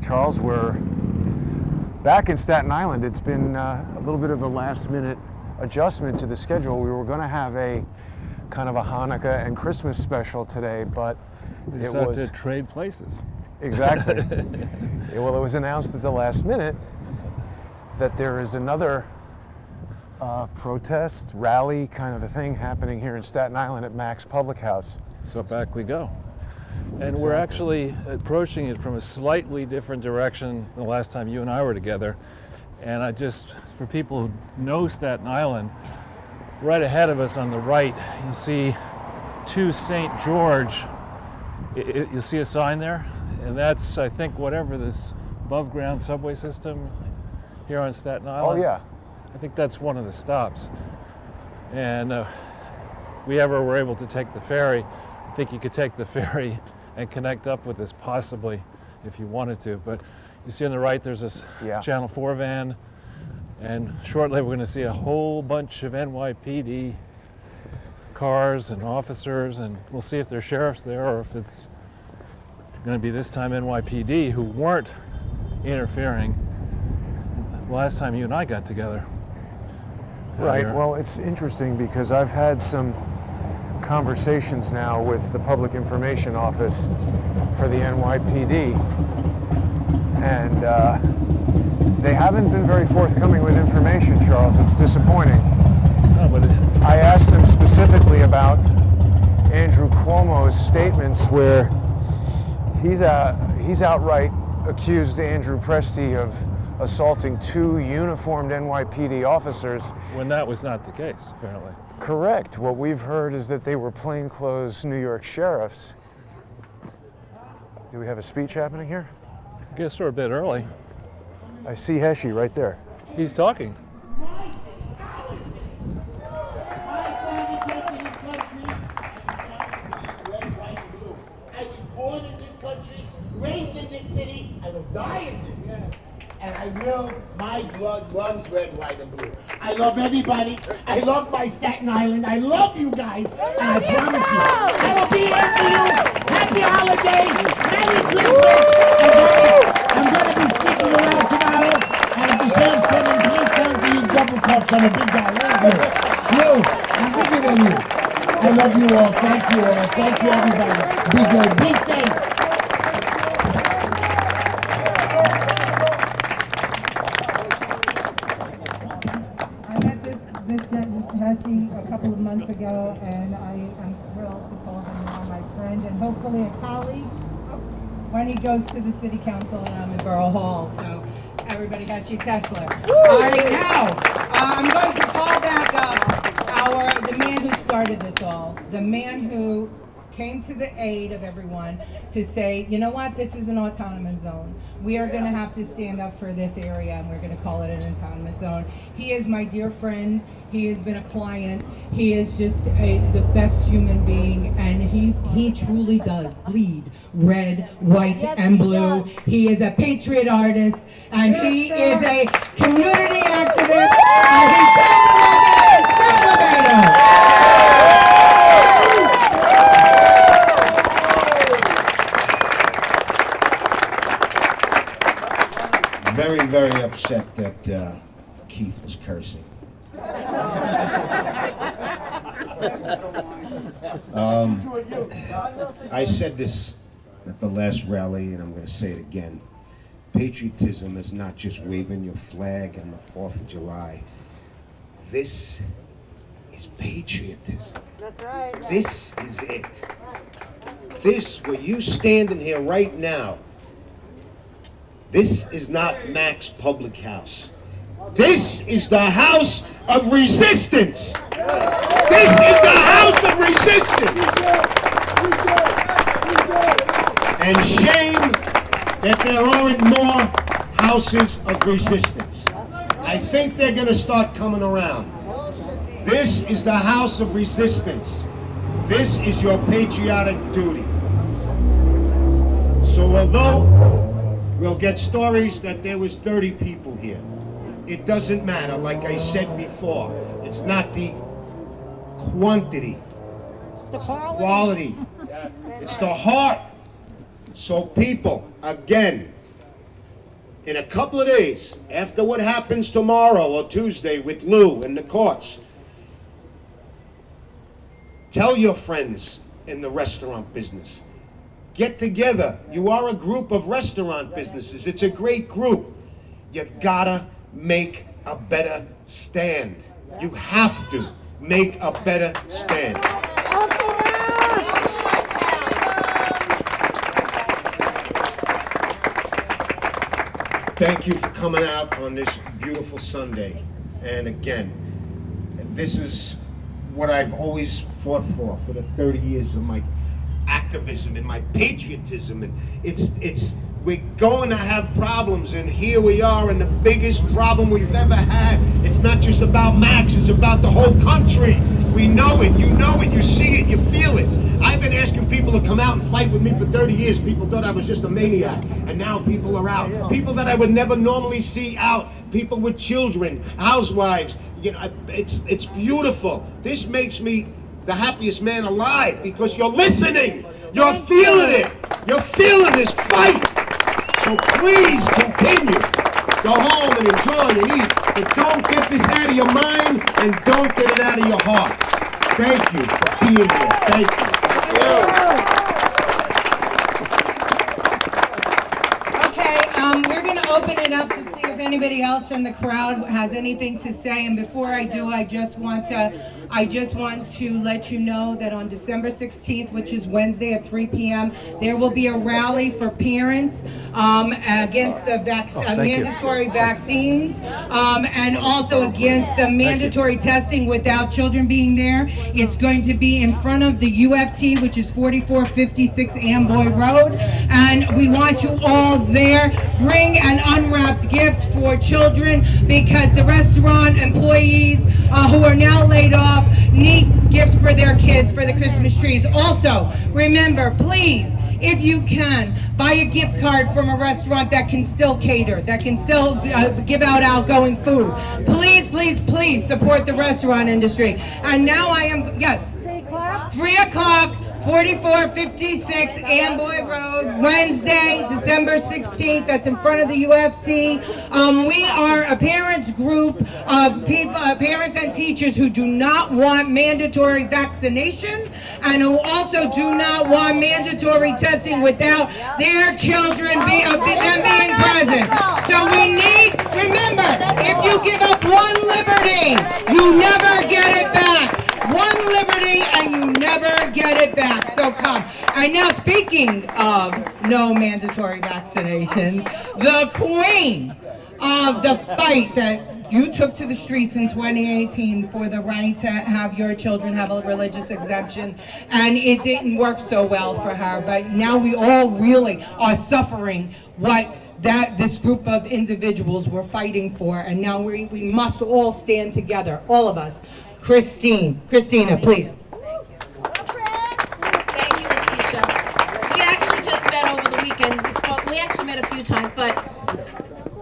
Charles, we're back in Staten Island. It's been a little bit of a last-minute adjustment to the schedule. We were going to have a kind of a Hanukkah and Christmas special today, but we decided to trade places. Exactly. Well, it was announced at the last minute that there is another protest, rally kind of a thing happening here in Staten Island at Mac's Public House. So back we go. And we're actually approaching it from a slightly different direction than the last time you and I were together. And I just, for people who know Staten Island, right ahead of us on the right, you see 2 St. George. You see a sign there? And that's, I think, whatever this above-ground subway system here on Staten Island. Oh, yeah. I think that's one of the stops. And if we ever were able to take the ferry, I think you could take the ferry and connect up with this possibly if you wanted to. But you see on the right there's this Channel 4 van, and shortly we're going to see a whole bunch of NYPD cars and officers, and we'll see if there's sheriffs there or if it's going to be this time NYPD who weren't interfering the last time you and I got together. Right. Well, it's interesting because I've had some conversations now with the Public Information Office for the NYPD, and they haven't been very forthcoming with information, Charles. It's disappointing. No, but I asked them specifically about Andrew Cuomo's statements where he's outright accused Andrew Presti of assaulting 2 uniformed NYPD officers. When that was not the case, apparently. Correct. What we've heard is that they were plainclothes New York sheriffs. Do we have a speech happening here? I guess we're a bit early. I see Heshy right there. He's talking. I was born in this country, raised in this city, I will die in this city. And I will, my blood runs red, white, and blue. I love everybody. I love my Staten Island. I love you guys. And I promise you, I will be here for you. Happy holidays. Merry Christmas. And guys, I'm going to be sneaking around tomorrow. And if the sheriff's coming, please tell him to use double cups. I'm a big guy. You, I'm bigger than you. I love you all. Thank you all. Thank you, everybody. Be good. Be safe. A couple of months ago, and I am thrilled to call him now my friend and hopefully a colleague when he goes to the city council and I'm in Borough Hall. So everybody has you Tesla. All right, now I'm going to call back the man who started this all, the man who came to the aid of everyone to say, you know what, this is an autonomous zone. We are going to have to stand up for this area, and we're going to call it an autonomous zone. He is my dear friend. He has been a client. He is just the best human being, and he truly does bleed red, white, and blue. He is a patriot artist, and he is a community activist, and he tells the residents, elevator. Very, very upset that Keith was cursing. I said this at the last rally, and I'm going to say it again. Patriotism is not just waving your flag on the 4th of July. This is patriotism. That's right. This is it. This, where you standing here right now, this is not Mac's Public House. This is the house of resistance. This is the house of resistance. And shame that there aren't more houses of resistance. I think they're going to start coming around. This is the house of resistance. This is your patriotic duty. So although we'll get stories that there was 30 people here, it doesn't matter. Like I said before, it's not the quantity, it's the quality. It's the heart. So people, again, in a couple of days, after what happens tomorrow or Tuesday with Lou in the courts, tell your friends in the restaurant business, get together. You are a group of restaurant businesses. It's a great group. You gotta make a better stand. You have to make a better stand. Thank you for coming out on this beautiful Sunday. And again, this is what I've always fought for the 30 years of my activism and my patriotism. And we're going to have problems, and here we are in the biggest problem we've ever had. It's not just about Max, it's about the whole country. We know it, you see it, you feel it. I've been asking people to come out and fight with me for 30 years. People thought I was just a maniac, and now people are out. People that I would never normally see out. People with children, housewives. You know, it's beautiful. This makes me the happiest man alive because you're listening. You're feeling it. You're feeling this fight. So please continue. Go home and enjoy and eat, but don't get this out of your mind and don't get it out of your heart. Thank you for being here. Thank you. Okay, we're going to open it up to see if anybody else from the crowd has anything to say. And before I do, I just want to let you know that on December 16th, which is Wednesday at 3 p.m., there will be a rally for parents against the mandatory vaccines and also against the mandatory testing without children being there. It's going to be in front of the UFT, which is 4456 Amboy Road, and we want you all there. Bring an unwrapped gift for children because the restaurant employees who are now laid off need gifts for their kids for the Christmas trees. Also, remember, please, if you can, buy a gift card from a restaurant that can still cater, that can still give out outgoing food. Please, please, please support the restaurant industry. And now I am, yes, 3 o'clock, 4456 Amboy Road, Wednesday, December 16th. That's in front of the UFT. We are a parents group of people, parents and teachers who do not want mandatory vaccination and who also do not want mandatory testing without their children being present. So we need, remember, if you give up one liberty, you never get it back. One liberty and you never get it back. So come. And now speaking of no mandatory vaccinations, the queen of the fight that you took to the streets in 2018 for the right to have your children have a religious exemption, and it didn't work so well for her, but now we all really are suffering what this group of individuals were fighting for, and now we must all stand together, all of us. Christina, please. Thank you, Letitia. We actually just met over the weekend. We actually met a few times, but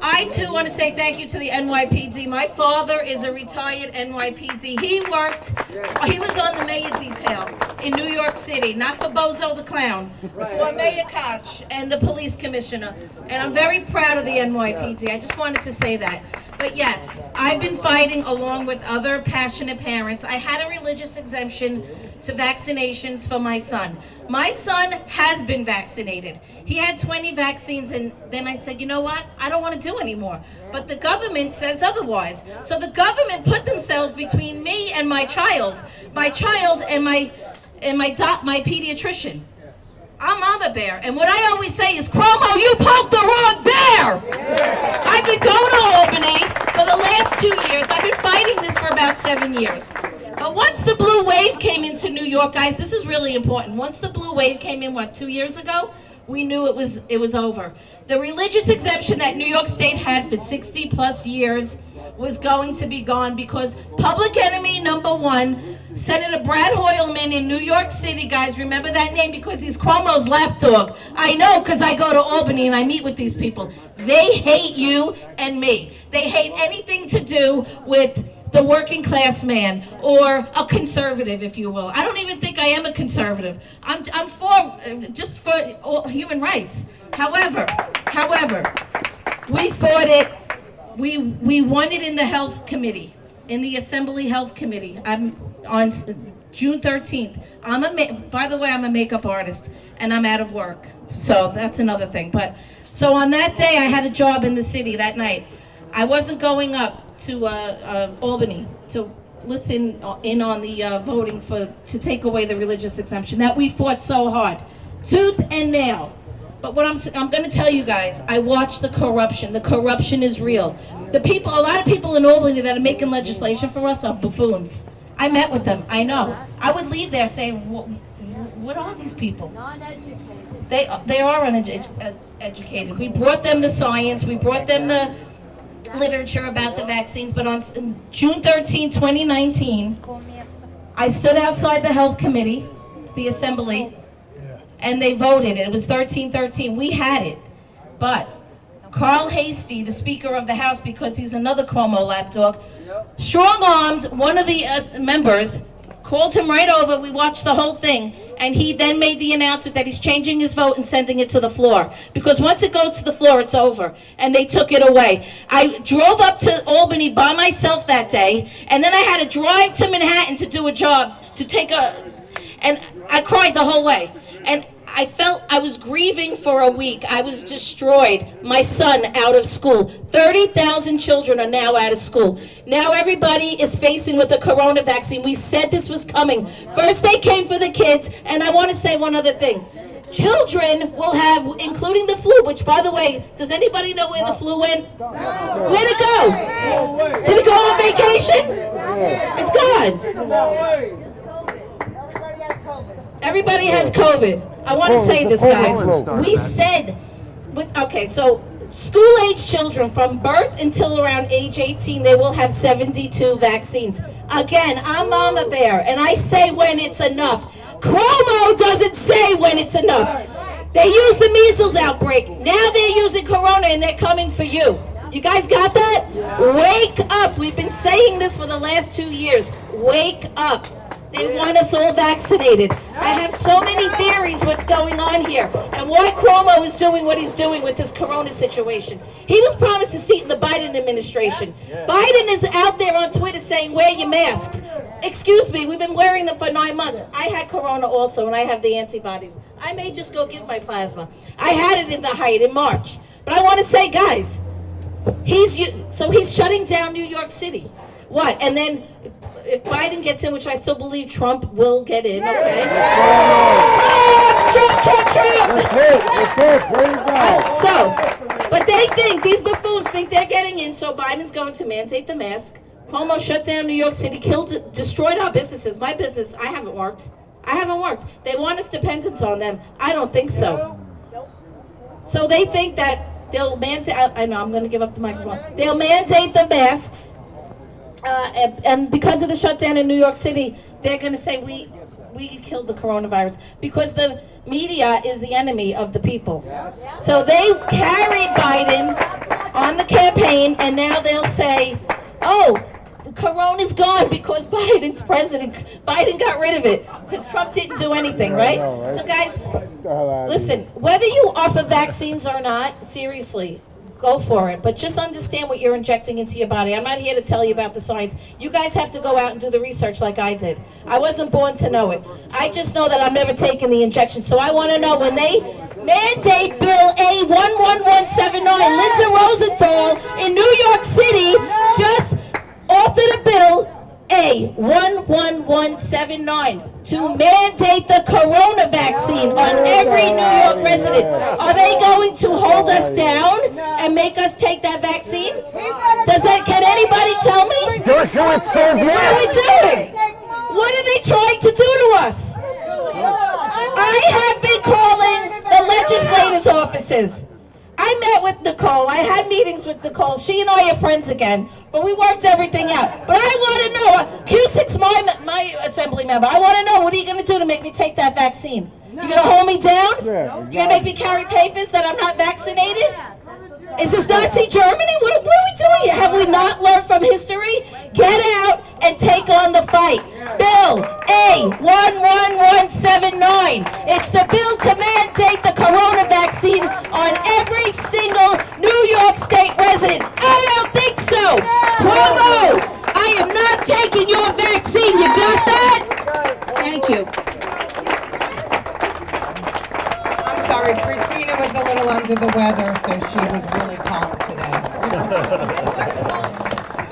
I too want to say thank you to the NYPD. My father is a retired NYPD. He was on the mayor detail in New York City, not for Bozo the Clown, for Mayor Koch and the police commissioner. And I'm very proud of the NYPD. I just wanted to say that. But yes, I've been fighting along with other passionate parents. I had a religious exemption to vaccinations for my son. My son has been vaccinated. He had 20 vaccines, and then I said, you know what? I don't want to do anymore. But the government says otherwise. So the government put themselves between me and my child and my pediatrician. I'm Mama Bear, and what I always say is, Cuomo, you poked the wrong bear! I've been going to Albany for the last 2 years. I've been fighting this for about 7 years. But once the blue wave came into New York, guys, this is really important. Once the blue wave came in, 2 years ago? We knew it was over. The religious exemption that New York State had for 60 plus years was going to be gone because public enemy number one, Senator Brad Hoylman in New York City, guys, remember that name because he's Cuomo's lapdog. I know because I go to Albany and I meet with these people. They hate you and me. They hate anything to do with the working class man or a conservative, if you will. I don't even think I am a conservative. I'm for human rights. However, We fought it. We won it in the health committee, in the Assembly Health Committee. I'm on June 13th. By the way, I'm a makeup artist, and I'm out of work. So that's another thing. But so on that day, I had a job in the city that night. I wasn't going up to Albany to listen in on the voting to take away the religious exemption that we fought so hard, tooth and nail. But what I'm going to tell you guys, I watched the corruption. The corruption is real. A lot of people in Albany that are making legislation for us are buffoons. I met with them. I know. I would leave there saying, what are these people? They are uneducated. We brought them the science. We brought them the literature about the vaccines. But on June 13, 2019, I stood outside the health committee, the assembly, and they voted. It was 13-13. We had it. But Carl Hasty, the Speaker of the House, because he's another Cuomo lapdog, strong-armed one of the members, called him right over. We watched the whole thing, and he then made the announcement that he's changing his vote and sending it to the floor, because once it goes to the floor, it's over, and they took it away. I drove up to Albany by myself that day, and then I had to drive to Manhattan to do a job, and I cried the whole way. And I felt I was grieving for a week. I was destroyed. My son out of school. 30,000 children are now out of school. Now everybody is facing with the corona vaccine. We said this was coming. First they came for the kids, and I want to say one other thing. Children will have, including the flu, which, by the way, does anybody know where the flu went? Where'd it go? Did it go on vacation? It's gone. Everybody has COVID. I want to say this, guys. We said, okay, so school-age children from birth until around age 18, they will have 72 vaccines. Again, I'm Mama Bear, and I say when it's enough. Cuomo doesn't say when it's enough. They used the measles outbreak. Now they're using corona, and they're coming for you. You guys got that? Wake up. We've been saying this for the last 2 years. Wake up. They want us all vaccinated. I have so many theories what's going on here and why Cuomo is doing what he's doing with this corona situation. He was promised a seat in the Biden administration. Biden is out there on Twitter saying, wear your masks. Excuse me, we've been wearing them for 9 months. I had corona also, and I have the antibodies. I may just go give my plasma. I had it in the height in March. But I want to say, guys, he's shutting down New York City. What? And then if Biden gets in, which I still believe Trump will get in, okay? Trump! That's it. There you go. So, but they think, these buffoons think they're getting in, so Biden's going to mandate the mask. Cuomo shut down New York City, destroyed our businesses. My business, I haven't worked. They want us dependent on them. I don't think so. So they think that they'll mandate, I know, I'm going to give up the microphone. They'll mandate the masks. And because of the shutdown in New York City, they're going to say we killed the coronavirus, because the media is the enemy of the people. So they carried Biden on the campaign, and now they'll say, oh, the corona's gone because Biden's president. Biden got rid of it because Trump didn't do anything, right? So guys, listen, whether you offer vaccines or not, seriously, go for it, but just understand what you're injecting into your body. I'm not here to tell you about the science. You guys have to go out and do the research like I did. I wasn't born to know it. I just know that I'm never taking the injection. So I want to know, when they mandate Bill A11179, Linda Rosenthal in New York City just authored a bill A11179 to mandate the corona vaccine on every New York resident. Are they going to hold us down and make us take that vaccine? Can anybody tell me? Dershowitz says yes. What are we doing? What are they trying to do to us? I have been calling the legislators' offices. I met with Nicole. I had meetings with Nicole. She and I are friends again, but we worked everything out. But I want to know, Cusick's my assembly member. I want to know, what are you going to do to make me take that vaccine? You going to hold me down? Yeah, exactly. You going to make me carry papers that I'm not vaccinated? Is this Nazi Germany? What are we doing here? Have we not learned from history? Get out and take on the fight. Bill A11179. It's the bill to mandate the corona vaccine on every single New York state resident. I don't think so. Cuomo, I am not taking your vaccine. You got that? Thank you. I'm sorry, Christina was a little under the weather, so she was really calm today.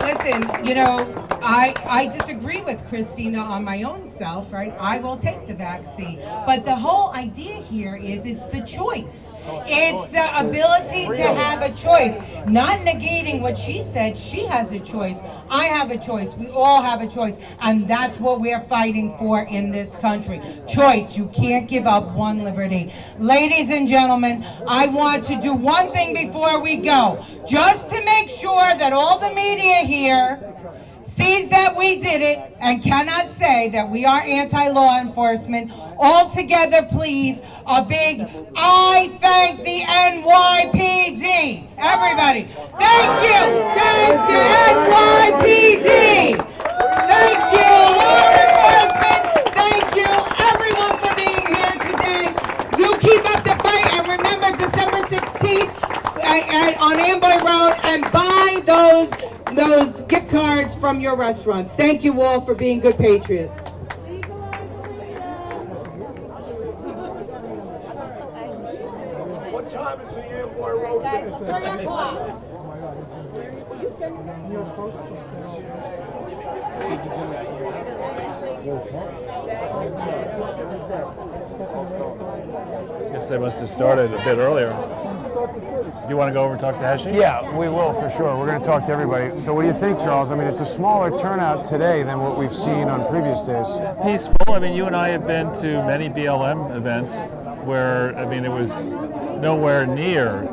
Listen, you know, I disagree with Christina on my own self, right? I will take the vaccine. But the whole idea here is it's the choice. It's the ability to have a choice. Not negating what she said. She has a choice. I have a choice. We all have a choice. And that's what we're fighting for in this country. Choice. You can't give up one liberty. Ladies and gentlemen, I want to do one thing before we go. Just to make sure that all the media here sees that we did it and cannot say that we are anti-law enforcement. All together, please, a big I thank the NYPD. Everybody, thank you. Thank the NYPD. Thank you, law enforcement. Thank you, everyone, for being here today. You keep up the fight, and remember December 16th on Amboy Road, and buy those gift cards from your restaurants. Thank you all for being good patriots. What time is the Amboy Road? Guys, 3 o'clock. I guess they must have started a bit earlier. Do you want to go over and talk to Heshy? Yeah, we will for sure. We're going to talk to everybody. So what do you think, Charles? I mean, it's a smaller turnout today than what we've seen on previous days. Peaceful. I mean, you and I have been to many BLM events where, I mean, it was nowhere near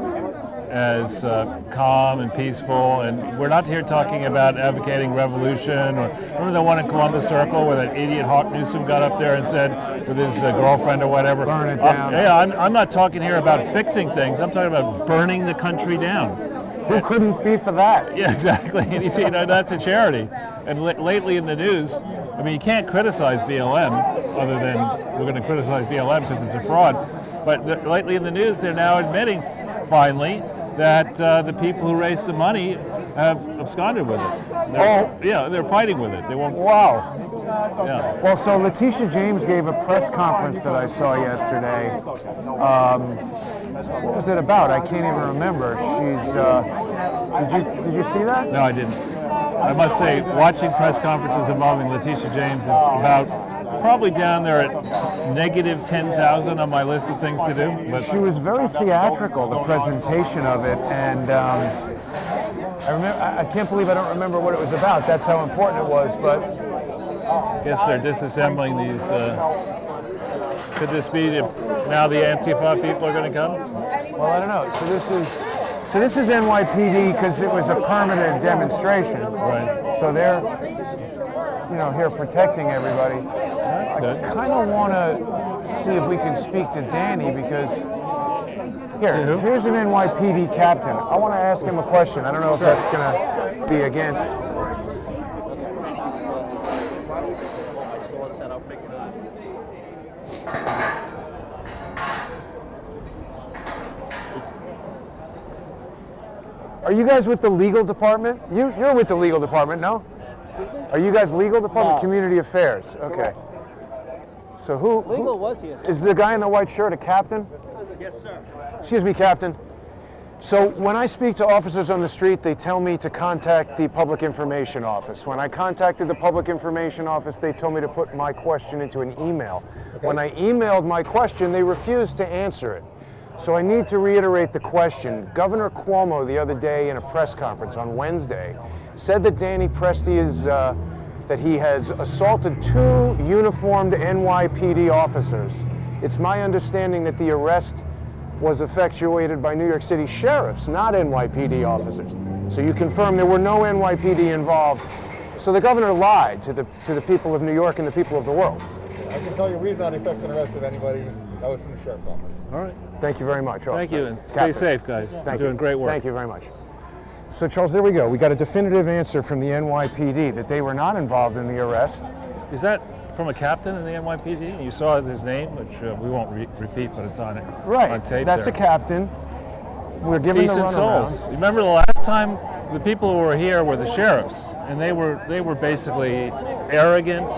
as calm and peaceful, and we're not here talking about advocating revolution. Or remember the one in Columbus Circle where that idiot Hawk Newsom got up there and said with his girlfriend or whatever, burn it down. Yeah, I'm not talking here about fixing things. I'm talking about burning the country down. Who couldn't be for that? Yeah, exactly. And you see, that's a charity. And lately in the news, I mean, you can't criticize BLM other than we're going to criticize BLM because it's a fraud. But lately in the news, they're now admitting finally that the people who raised the money have absconded with it. Yeah, they're fighting with it. They won't. Wow. Yeah. Well, so Letitia James gave a press conference that I saw yesterday. What was it about? I can't even remember. She's. Did you see that? No, I didn't. I must say, watching press conferences involving Letitia James is about probably down there at negative 10,000 on my list of things to do. But she was very theatrical, the presentation of it, and I can't believe I don't remember what it was about. That's how important it was. But I guess they're disassembling these. Could this be now the Antifa people are going to come? Well, I don't know. So this is NYPD because it was a permanent demonstration. Right. So they're, here protecting everybody. That's good. I kind of want to see if we can speak to Danny because here's an NYPD captain. I want to ask him a question. I don't know if that's going to be against. Are you guys with the legal department? You're with the legal department, no? Are you guys legal department? No. Community affairs. Okay. So who was here? Is the guy in the white shirt a captain? Yes, sir. Excuse me, Captain. So when I speak to officers on the street, they tell me to contact the Public Information Office. When I contacted the Public Information Office, they told me to put my question into an email. Okay. When I emailed my question, they refused to answer it. So I need to reiterate the question. Governor Cuomo the other day in a press conference on Wednesday said that Danny Presti is, that he has assaulted 2 uniformed NYPD officers. It's my understanding that the arrest was effectuated by New York City sheriffs, not NYPD officers. So you confirm there were no NYPD involved. So the governor lied to the people of New York and the people of the world. I can tell you we've not effected arrest of anybody. That was from the sheriff's office. All right. Thank you very much, officer. Thank you, and stay safe, guys. You're doing great work. Thank you very much. So, Charles, there we go. We got a definitive answer from the NYPD that they were not involved in the arrest. Is that from a captain in the NYPD? You saw his name, which we won't repeat, but it's on it. Right. On tape That's there. a captain. we're given the decent runaround. souls. Remember the last time the people who were here were the sheriffs, and they were basically arrogant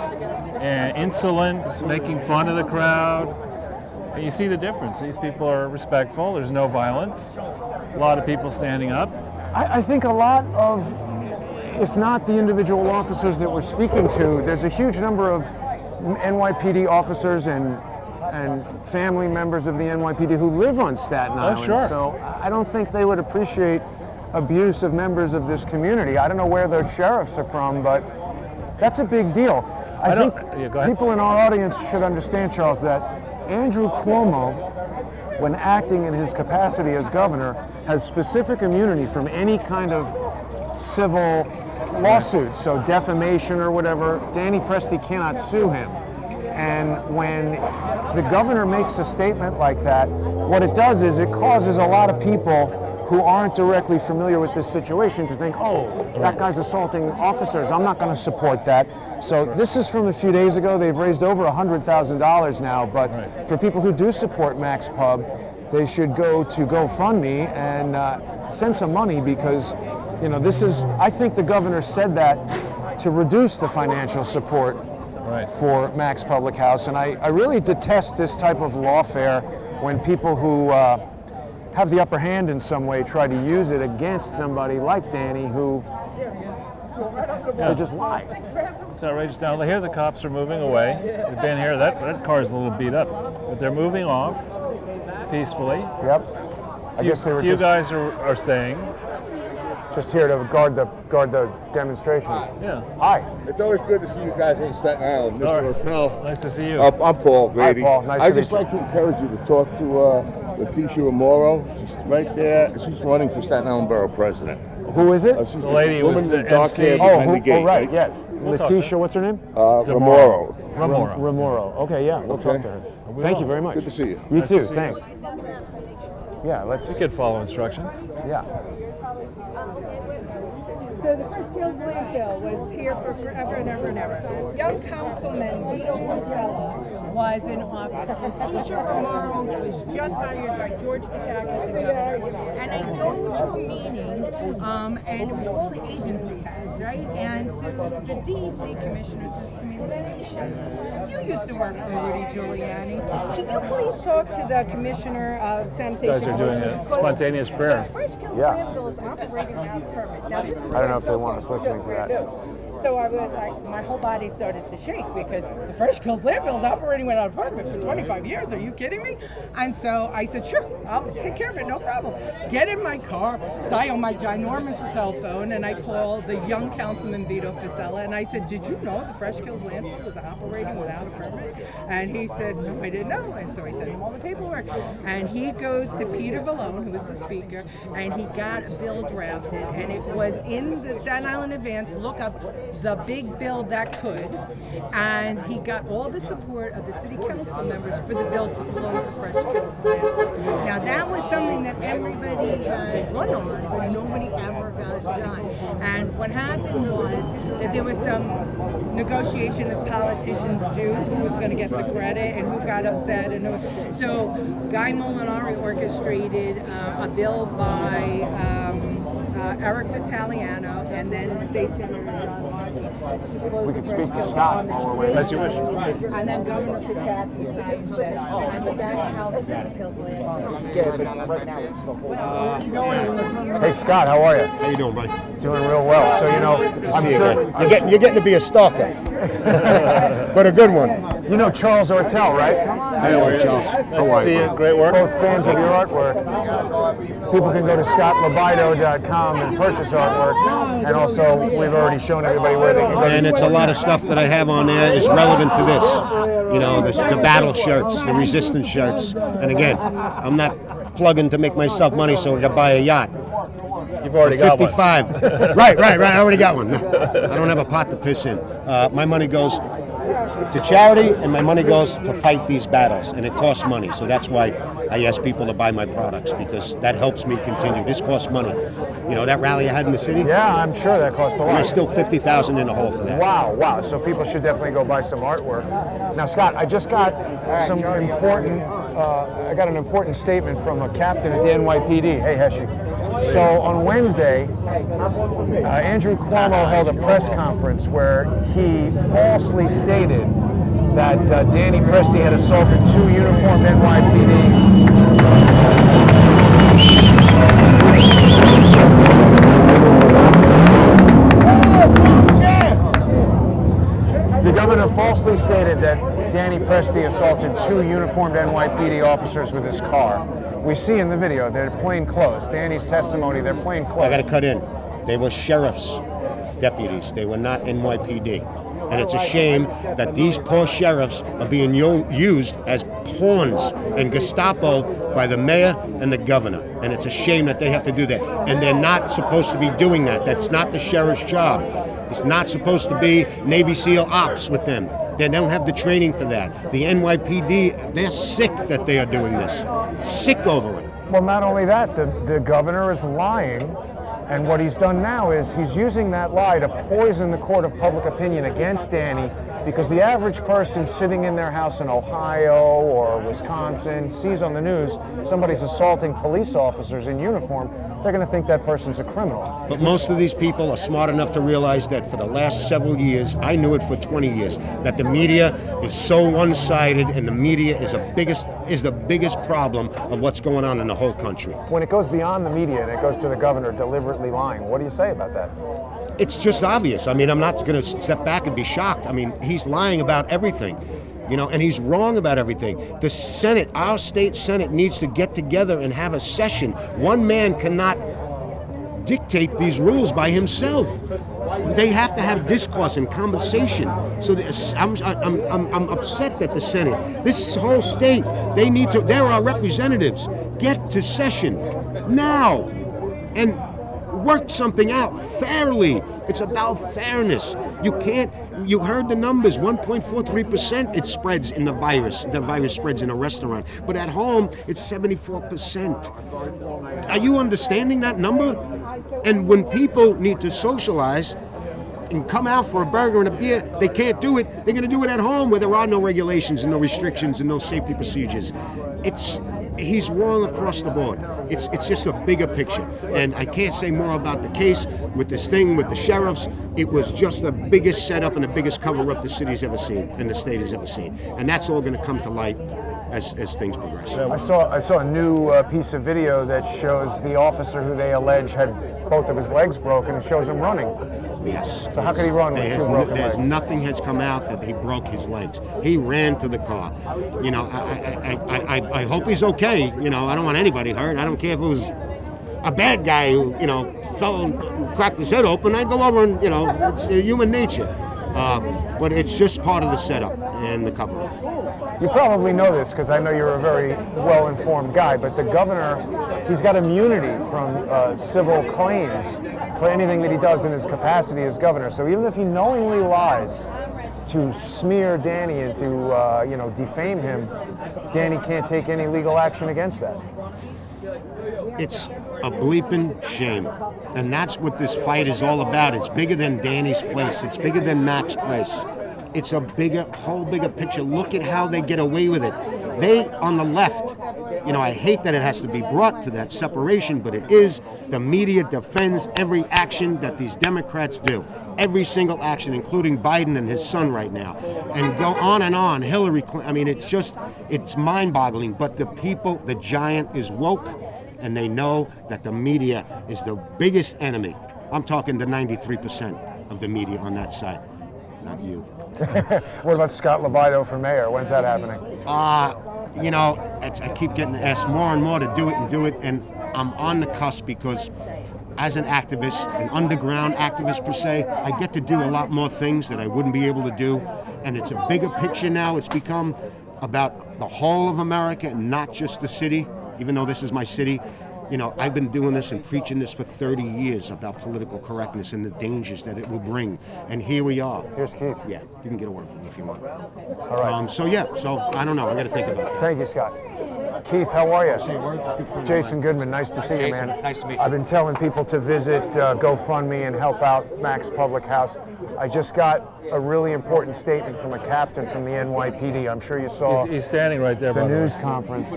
and insolent, making fun of the crowd. And you see the difference. These people are respectful. There's no violence. A lot of people standing up. I think a lot of, if not the individual officers that we're speaking to, there's a huge number of NYPD officers and family members of the NYPD who live on Staten Island. Sure. So I don't think they would appreciate abuse of members of this community. I don't know where those sheriffs are from, but that's a big deal. I think go ahead. people in our audience should understand, Charles, that Andrew Cuomo, when acting in his capacity as governor, has specific immunity from any kind of civil lawsuit. So defamation or whatever, Danny Presti cannot sue him. And when the governor makes a statement like that, what it does is it causes a lot of people who aren't directly familiar with this situation to think, oh, that guy's assaulting officers, I'm not going to support that. So this is from a few days ago. They've raised over $100,000 now, but for people who do support Max Pub, they should go to GoFundMe and send some money, because this is, I think the governor said that to reduce the financial support for Max Public House. And I really detest this type of lawfare when people who have the upper hand in some way try to use it against somebody like Danny, who they just lie. It's outrageous. Now here the cops are moving away. They've been here. That car's a little beat up, but they're moving off peacefully. Yep. I guess they were few guys are staying. Just here to guard the demonstration. Yeah. Hi. It's always good to see you guys in Staten Island, Mr. Hotel. Nice to see you. I'm Paul Grady. Hi, Paul. Nice to I'd meet just you. like to encourage you to talk to Letitia Romero. She's right there. She's running for Staten Island Borough President. Who is it? She's The lady who woman was with the dark MC. hair behind the gate, right, yes. We'll talk Letitia, to what's her name? Romero. Ramora. Okay, yeah, we'll talk to her. Thank you very much. Good to see you. You Nice too, to see you. thanks. Yeah, let's. You could follow instructions. Yeah. So the first Skills landfill was here for forever and ever and ever. Young Councilman Vito Fusella was in office. Letitia Romero was just hired by George Pataki, the governor. And I go to a meeting, and it was all the agency heads, right? And so the DEC commissioner says to me, Letitia, you used to work for Rudy Giuliani. Can you please talk to the commissioner of sanitation? You guys are doing a spontaneous prayer. The Fresh Kills Yeah. landfill is operating without permit. Now, this is I don't know if they want us listening to that. So I was like, my whole body started to shake, because the Fresh Kills landfill is operating without a permit for 25 years. Are you kidding me? And so I said, sure, I'll take care of it, no problem. Get in my car, dial my ginormous cell phone, and I call the young Councilman Vito Fusella, and I said, did you know the Fresh Kills landfill is operating without a permit? And he said, no, I didn't know. And so I sent him all the paperwork. And he goes to Peter Vallone, who was the speaker, and he got a bill drafted, and it was in the Staten Island Advance. Look up the big bill that could, and he got all the support of the city council members for the bill to close the Fresh Kills landfill. Now that was something that everybody had run on, but nobody ever got done. And what happened was that there was some negotiation, as politicians do, who was going to get the credit and who got upset. And so Guy Molinari orchestrated a bill by Eric Vitaliano, and then State Senator John Marcy to close We the could Fresh speak to Kills Scott on the while we're state. waiting. As you wish. And then Governor Pataki signed it, and that's how the Fresh Kills landfill. Hey, Scott, how are you? How you doing, Mike? Doing real well. So, I'm sure You're getting to be a stalker, but a good one. you know Charles Ortel, right? How are you, Charles? Nice to see you. Great work. Both fans of your artwork. People can go to scottlabido.com and purchase artwork. And also, we've already shown everybody where they can go. And it's a lot of stuff that I have on there is relevant to this. You know, the battle shirts, the resistance shirts. And again, I'm not plugging to make myself money so I can buy a yacht. You've already got one. 55. Right. I already got one. I don't have a pot to piss in. My money goes to charity, and my money goes to fight these battles, and it costs money. So that's why I ask people to buy my products, because that helps me continue. This costs money. You know, that rally I had in the city, Yeah, I'm sure that cost a we're lot. still $50,000 in the hole for that. Wow. So people should definitely go buy some artwork. Now, Scott, I just got some important I got an important statement from a captain at the NYPD. Hey, Heshy. So on Wednesday, Andrew Cuomo held a press conference where he falsely stated that Danny Presti had assaulted 2 uniformed NYPD. The governor falsely stated that Danny Presti assaulted 2 uniformed NYPD officers with his car. We see in the video they're plain clothes. Danny's testimony, they're plain clothes. I got to cut in. They were sheriff's deputies. They were not NYPD. And it's a shame that these poor sheriffs are being used as pawns and Gestapo by the mayor and the governor. And it's a shame that they have to do that. And they're not supposed to be doing that. That's not the sheriff's job. It's not supposed to be Navy SEAL ops with them. They don't have the training for that. The NYPD, they're sick that they are doing this. Sick over it. Well, not only that, the governor is lying. And what he's done now is he's using that lie to poison the court of public opinion against Danny, because the average person sitting in their house in Ohio or Wisconsin sees on the news somebody's assaulting police officers in uniform, they're going to think that person's a criminal. But most of these people are smart enough to realize that for the last several years, I knew it for 20 years, that the media is so one-sided, and the media is the biggest problem of what's going on in the whole country. When it goes beyond the media and it goes to the governor deliberately lying, what do you say about that? It's just obvious. I mean, I'm not going to step back and be shocked. I mean, he's lying about everything, and he's wrong about everything. The Senate, our state Senate, needs to get together and have a session. One man cannot dictate these rules by himself. They have to have discourse and conversation. So I'm upset that the Senate, this whole state, they're our representatives. Get to session now and work something out fairly. It's about fairness. You heard the numbers, 1.43% it spreads in the virus. The virus spreads in a restaurant. But at home, it's 74%. Are you understanding that number? And when people need to socialize and come out for a burger and a beer, they can't do it. They're going to do it at home where there are no regulations and no restrictions and no safety procedures. He's wrong across the board. It's just a bigger picture. And I can't say more about the case with this thing with the sheriffs. It was just the biggest setup and the biggest cover-up the city's ever seen and the state has ever seen. And that's all going to come to light as things progress. I saw a new piece of video that shows the officer who they allege had both of his legs broken and shows him running. Yes. So how could he run with 2 broken legs? Nothing has come out that he broke his legs. He ran to the car. I hope he's okay. I don't want anybody hurt. I don't care if it was a bad guy who, fell and cracked his head open. I'd go over and, it's human nature. But it's just part of the setup and the cover-up. You probably know this because I know you're a very well-informed guy, but the governor, he's got immunity from civil claims for anything that he does in his capacity as governor. So even if he knowingly lies to smear Danny and to defame him, Danny can't take any legal action against that. It's a bleeping shame. And that's what this fight is all about. It's bigger than Danny's place. It's bigger than Mac's place. It's a whole bigger picture. Look at how they get away with it. They, on the left, I hate that it has to be brought to that separation, but it is. The media defends every action that these Democrats do. Every single action, including Biden and his son right now. And go on and on. Hillary Clinton, it's mind-boggling. But the people, the giant is woke, and they know that the media is the biggest enemy. I'm talking the 93% of the media on that side, not you. What about Scott Libido for mayor? When's that happening? I keep getting asked more and more to do it, and I'm on the cusp because as an activist, an underground activist per se, I get to do a lot more things that I wouldn't be able to do, and it's a bigger picture now. It's become about the whole of America and not just the city, even though this is my city. You know, I've been doing this and preaching this for 30 years about political correctness and the dangers that it will bring. And here we are. Here's Keith. Yeah, you can get a word from me if you want. All right. So I don't know. I got to think about it. Thank you, Scott. Keith, how are you? Jason Goodman, nice to see you, Jason, man. nice to meet you. I've been telling people to visit GoFundMe and help out Max Public House. I just got a really important statement from a captain from the NYPD. I'm sure you saw He's standing right there. the by the way. news conference.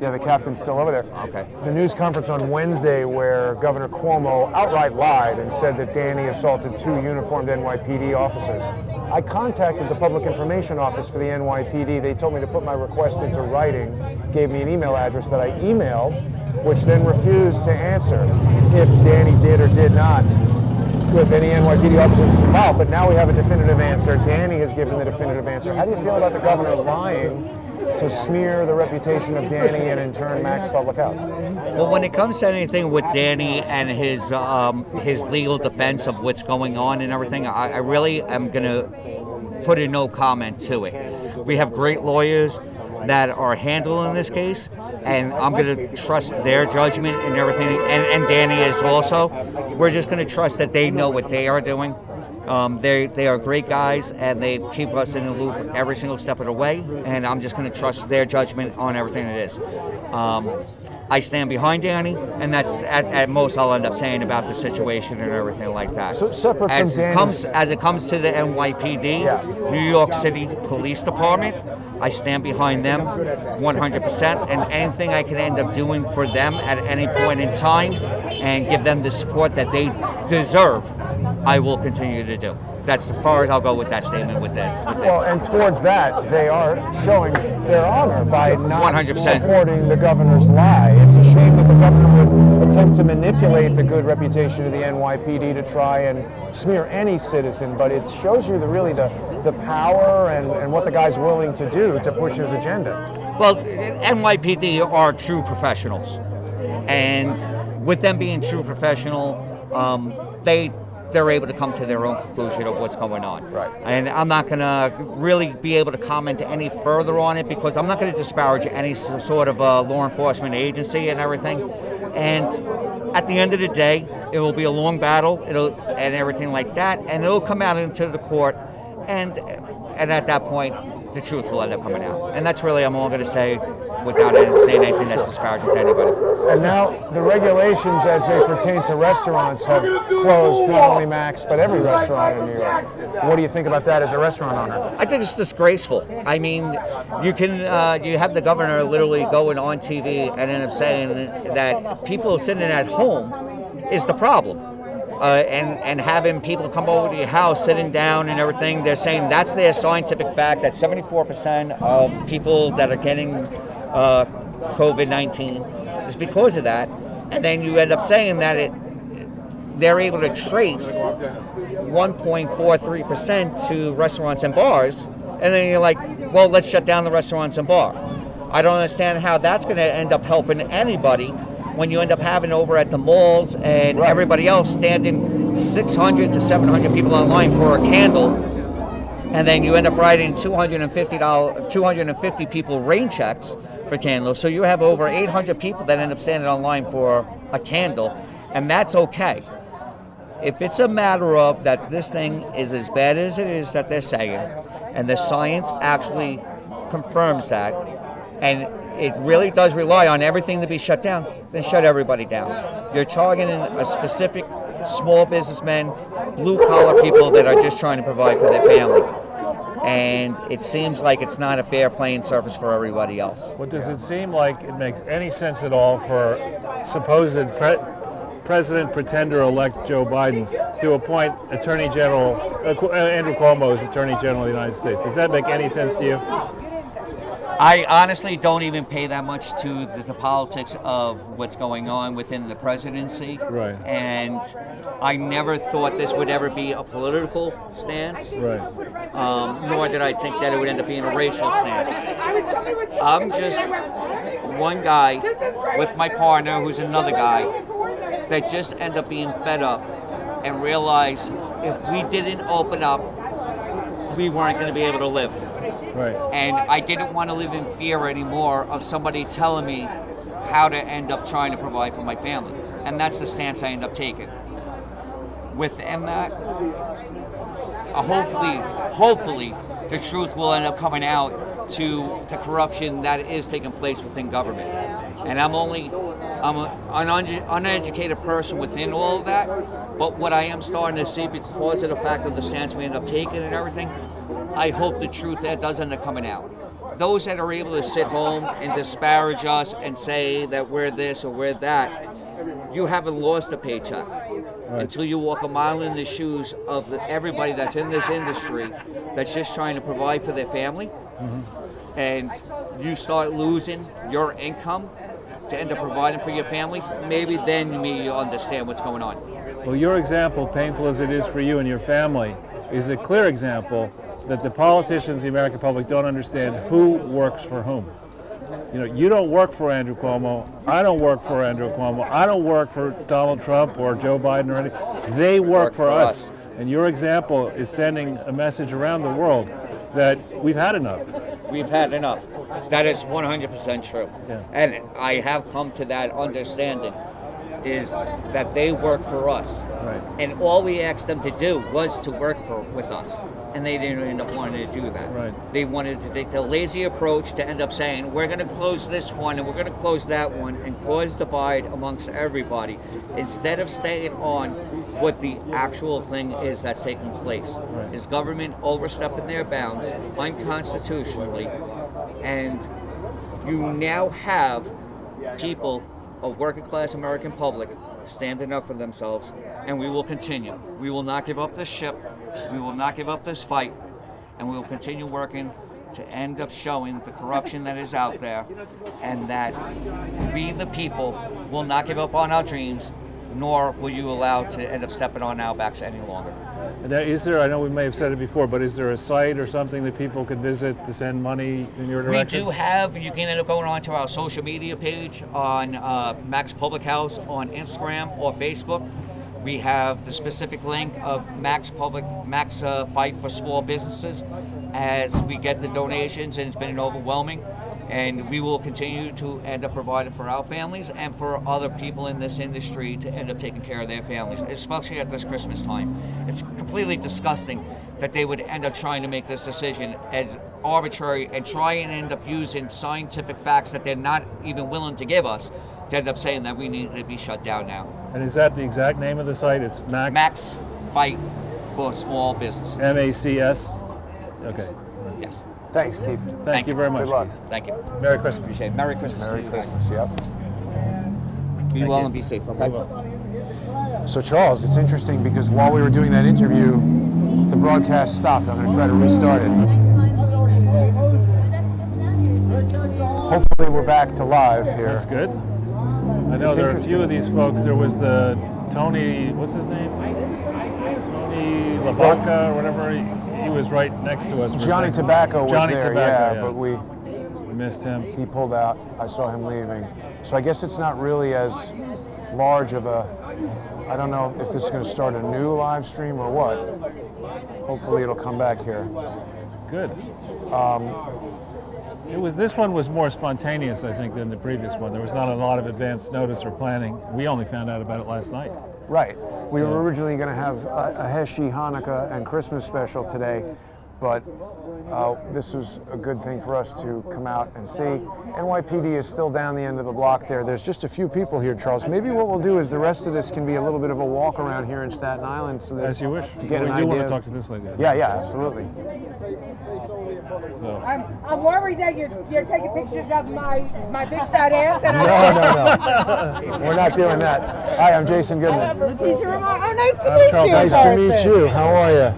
Yeah, the captain's still over there. Okay. The news conference on Wednesday where Governor Cuomo outright lied and said that Danny assaulted 2 uniformed NYPD officers. I contacted the Public Information Office for the NYPD. They told me to put my request into writing, gave me an email address that I emailed, which then refused to answer if Danny did or did not with any NYPD officers involved. But now we have a definitive answer. Danny has given the definitive answer. How do you feel about the governor lying to smear the reputation of Danny and in turn Max Public House? Well, when it comes to anything with Danny and his legal defense of what's going on and everything, I really am going to put in no comment to it. We have great lawyers that are handling this case, and I'm going to trust their judgment and everything, and Danny is also. We're just going to trust that they know what they are doing. They are great guys, and they keep us in the loop every single step of the way, and I'm just going to trust their judgment on everything it is. I stand behind Danny, and that's at most I'll end up saying about the situation and everything like that. So separate as from it comes to the NYPD, New York City Police Department, I stand behind them 100%, and anything I can end up doing for them at any point in time and give them the support that they deserve, I will continue to do. That's as far as I'll go with that statement with that. Well, and towards that, they are showing their honor by not 100%. supporting the governor's lie. It's a shame that the governor would attempt to manipulate the good reputation of the NYPD to try and smear any citizen, but it shows you the power and what the guy's willing to do to push his agenda. Well, NYPD are true professionals, and with them being true professional, they're able to come to their own conclusion of what's going on. Right. And I'm not going to really be able to comment any further on it because I'm not going to disparage any sort of law enforcement agency and everything. And at the end of the day, it will be a long battle and everything like that, and it'll come out into the court, and at that point, the truth will end up coming out. And that's really I'm all going to say without saying anything that's disparaging to anybody. And now the regulations as they pertain to restaurants have closed not only Max, but every restaurant in New York. What do you think about that as a restaurant owner? I think it's disgraceful. I mean, you have the governor literally going on TV and end up saying that people sitting at home is the problem. And having people come over to your house, sitting down and everything, they're saying that's their scientific fact that 74% of people that are getting COVID-19 is because of that. And then you end up saying that they're able to trace 1.43% to restaurants and bars. And then you're like, well, let's shut down the restaurants and bar. I don't understand how that's going to end up helping anybody when you end up having over at the malls and everybody else standing 600 to 700 people online for a candle, and then you end up writing $250 people rain checks for candles. So you have over 800 people that end up standing online for a candle, and that's okay. If it's a matter of that this thing is as bad as it is that they're saying, and the science actually confirms that, and it really does rely on everything to be shut down, then shut everybody down. You're targeting a specific small businessmen, blue-collar people that are just trying to provide for their family. And it seems like it's not a fair playing surface for everybody else. Well, does it seem like it makes any sense at all for supposed President Pretender-elect Joe Biden to appoint Attorney General Andrew Cuomo as Attorney General of the United States? Does that make any sense to you? I honestly don't even pay that much to the politics of what's going on within the presidency. Right. And I never thought this would ever be a political stance. Right. Nor did I think that it would end up being a racial stance. I'm just one guy with my partner who's another guy that just end up being fed up and realize if we didn't open up, we weren't going to be able to live. Right. And I didn't want to live in fear anymore of somebody telling me how to end up trying to provide for my family. And that's the stance I end up taking. Within that, hopefully, the truth will end up coming out to the corruption that is taking place within government. And I'm an uneducated person within all of that, but what I am starting to see, because of the fact of the stance we end up taking and everything, I hope the truth that does end up coming out. Those that are able to sit home and disparage us and say that we're this or we're that, you haven't lost a paycheck. Right. Until you walk a mile in the shoes of everybody that's in this industry that's just trying to provide for their family, and you start losing your income to end up providing for your family, maybe then you understand what's going on. Well, your example, painful as it is for you and your family, is a clear example that the politicians, the American public, don't understand who works for whom. You know, you don't work for Andrew Cuomo. I don't work for Andrew Cuomo. I don't work for Donald Trump or Joe Biden or anything. They work for us. And your example is sending a message around the world that we've had enough. We've had enough. That is 100% true. Yeah. And I have come to that understanding, is that they work for us. Right. And all we asked them to do was to work with us. And they didn't end up wanting to do that. Right. They wanted to take the lazy approach to end up saying, we're going to close this one and we're going to close that one and cause divide amongst everybody, instead of staying on what the actual thing is that's taking place. Right. Is government overstepping their bounds unconstitutionally, and you now have people, a working class American public, standing up for themselves, and we will continue. We will not give up this ship. We will not give up this fight, and we will continue working to end up showing the corruption that is out there, and that we, the people, will not give up on our dreams, nor will you allow to end up stepping on our backs any longer. And is there, I know we may have said it before, but is there a site or something that people could visit to send money in your direction? We do have, you can end up going on to our social media page on Max Public House on Instagram or Facebook. We have the specific link of Max Fight for Small Businesses as we get the donations, and it's been overwhelming. And we will continue to end up providing for our families and for other people in this industry to end up taking care of their families, especially at this Christmas time. It's completely disgusting that they would end up trying to make this decision as arbitrary and try and end up using scientific facts that they're not even willing to give us to end up saying that we need to be shut down now. And is that the exact name of the site? It's Max Fight for Small Businesses. MACS? Okay. Yes. Thanks, Keith. Thank you very much. Good luck. Keith. Thank you. Merry Christmas. Appreciate it. Merry Christmas. Merry to you guys. Christmas, yep. Be Thank well you. and be safe, okay? So Charles, it's interesting because while we were doing that interview, the broadcast stopped. I'm going to try to restart it. Hopefully we're back to live here. That's good. I know It's there are a few interesting. of these folks. There was the Tony, what's his name? Tony LaBaca or whatever. He was right next to us. For Johnny a second. Tobacco was Johnny there, Tobacco, yeah, but we missed him. he pulled out. I saw him leaving. So I guess it's not really as large of a, I don't know if this is going to start a new live stream or what. Hopefully it'll come back here. Good. This one was more spontaneous, I think, than the previous one. There was not a lot of advance notice or planning. We only found out about it last night. Right. We were originally going to have a Heshi, Hanukkah, and Christmas special today, but this was a good thing for us to come out and see. NYPD is still down the end of the block there. There's just a few people here, Charles. Maybe what we'll do is the rest of this can be a little bit of a walk around here in Staten Island. So that As you wish. Get We an do want idea to of- talk to this lady. Yeah, absolutely. So. I'm worried that you're taking pictures of my big fat ass. And No. We're not doing that. Hi, I'm Jason Goodman. Letitia Ramon. Oh, nice to I'm meet Charles. you. Nice to meet you. How are you?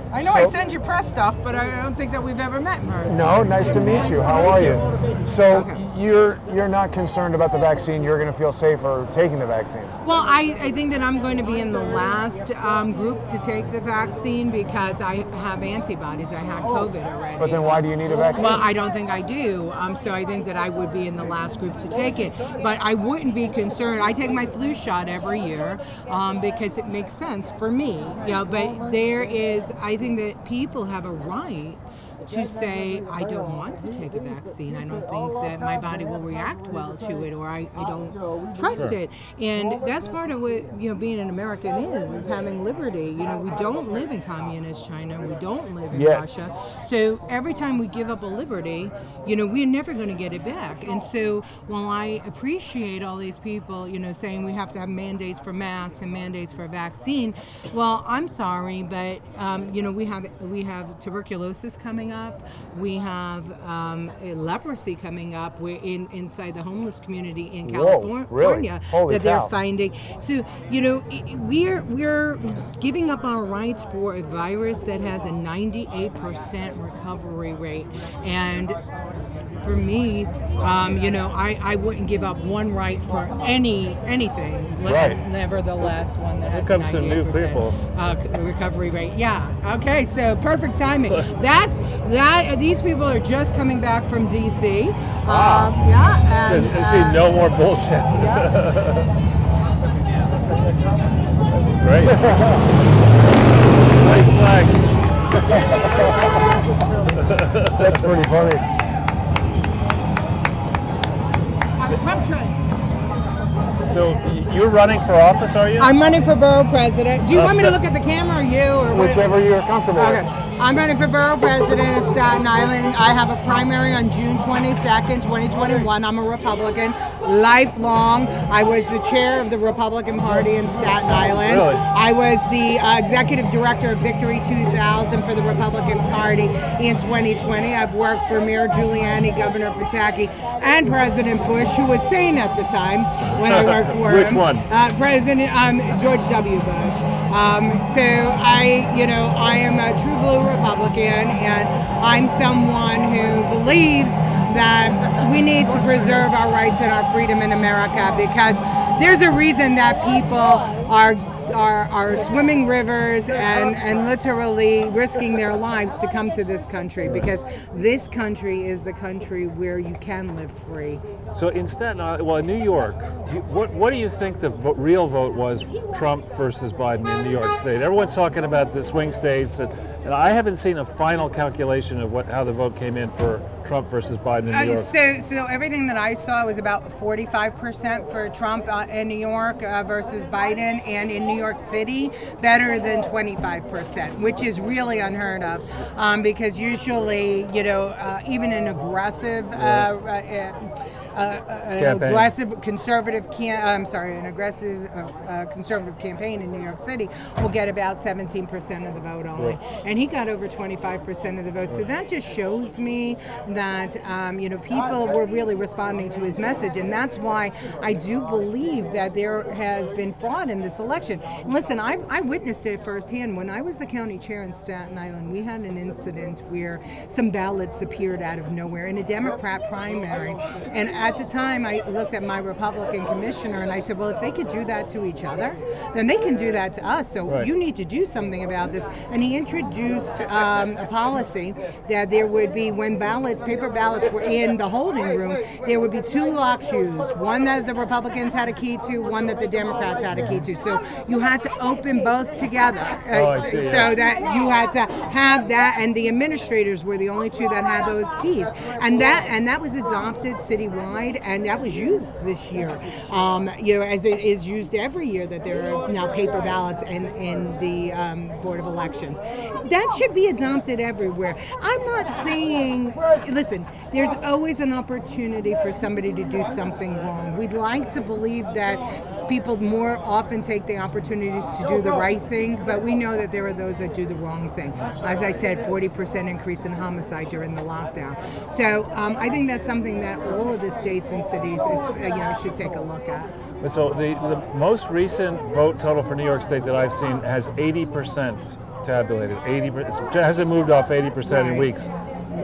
I know I send you press stuff, but I don't think that we've ever met in person. No, nice to meet you. How are you? So you're not concerned about the vaccine. You're going to feel safer taking the vaccine. Well, I think that I'm going to be in the last group to take the vaccine because I have antibodies. I had COVID already. But then why do you need a vaccine? Well, I don't think I do. So I think that I would be in the last group to take it. But I wouldn't be concerned. I take my flu shot every year because it makes sense for me. But there is, I think that people have a right to say I don't want to take a vaccine. I don't think that my body will react well to it, or I don't trust it. And that's part of what being an American is having liberty. We don't live in communist China. We don't live in Russia. So every time we give up a liberty, we're never going to get it back. And so while I appreciate all these people, saying we have to have mandates for masks and mandates for vaccine, well, I'm sorry, but we have tuberculosis coming up. We have leprosy coming up. We're inside the homeless community in California really? Holy that they're cow. finding. So we're giving up our rights for a virus that has a 98% recovery rate, and for me, I wouldn't give up one right for anything. Nevertheless, one that has a 98% recovery rate. Yeah. Okay. So perfect timing. These people are just coming back from D.C. Yeah. And, see, no more bullshit. That's great. Nice flag. That's pretty funny. So you're running for office, are you? I'm running for borough president. Do you want me to look at the camera or you? Or whichever you're comfortable with. I'm running for borough president of Staten Island. I have a primary on June 22nd, 2021. I'm a Republican, lifelong. I was the chair of the Republican Party in Staten Island. Really? I was the executive director of Victory 2000 for the Republican Party in 2020. I've worked for Mayor Giuliani, Governor Pataki, and President Bush, who was sane at the time when I worked for him. Which one? President George W. Bush. So I am a true blue Republican, and I'm someone who believes that we need to preserve our rights and our freedom in America, because there's a reason that people are swimming rivers and literally risking their lives to come to this country, because this country is the country where you can live free. So in Staten Island, well, in New York, what do you think the real vote was, Trump versus Biden in New York State? Everyone's talking about the swing states, and I haven't seen a final calculation of how the vote came in for Trump versus Biden in New York. So everything that I saw was about 45% for Trump in New York versus Biden, and in New York City, better than 25%, which is really unheard of, because usually, even an aggressive conservative campaign in New York City will get about 17% of the vote only, and he got over 25% of the vote. So that just shows me that people were really responding to his message, and that's why I do believe that there has been fraud in this election. And listen, I witnessed it firsthand when I was the county chair in Staten Island. We had an incident where some ballots appeared out of nowhere in a Democrat primary, and at the time I looked at my Republican commissioner and I said, well, if they could do that to each other, then they can do that to us. So you need to do something about this. And he introduced a policy that there would be, when paper ballots were in the holding room, there would be two lock shoes, one that the Republicans had a key to, one that the Democrats had a key to. So you had to open both together. So that you had to have that, and the administrators were the only two that had those keys. And that was adopted citywide, and that was used this year, as it is used every year, that there are now paper ballots in the Board of Elections. That should be adopted everywhere. I'm not saying, listen, there's always an opportunity for somebody to do something wrong. We'd like to believe that people more often take the opportunities to do the right thing, but we know that there are those that do the wrong thing. As I said, 40% increase in homicide during the lockdown. So I think that's something that all of the states and cities should take a look at. So the most recent vote total for New York State that I've seen has 80% tabulated. 80%. It hasn't moved off 80% in weeks.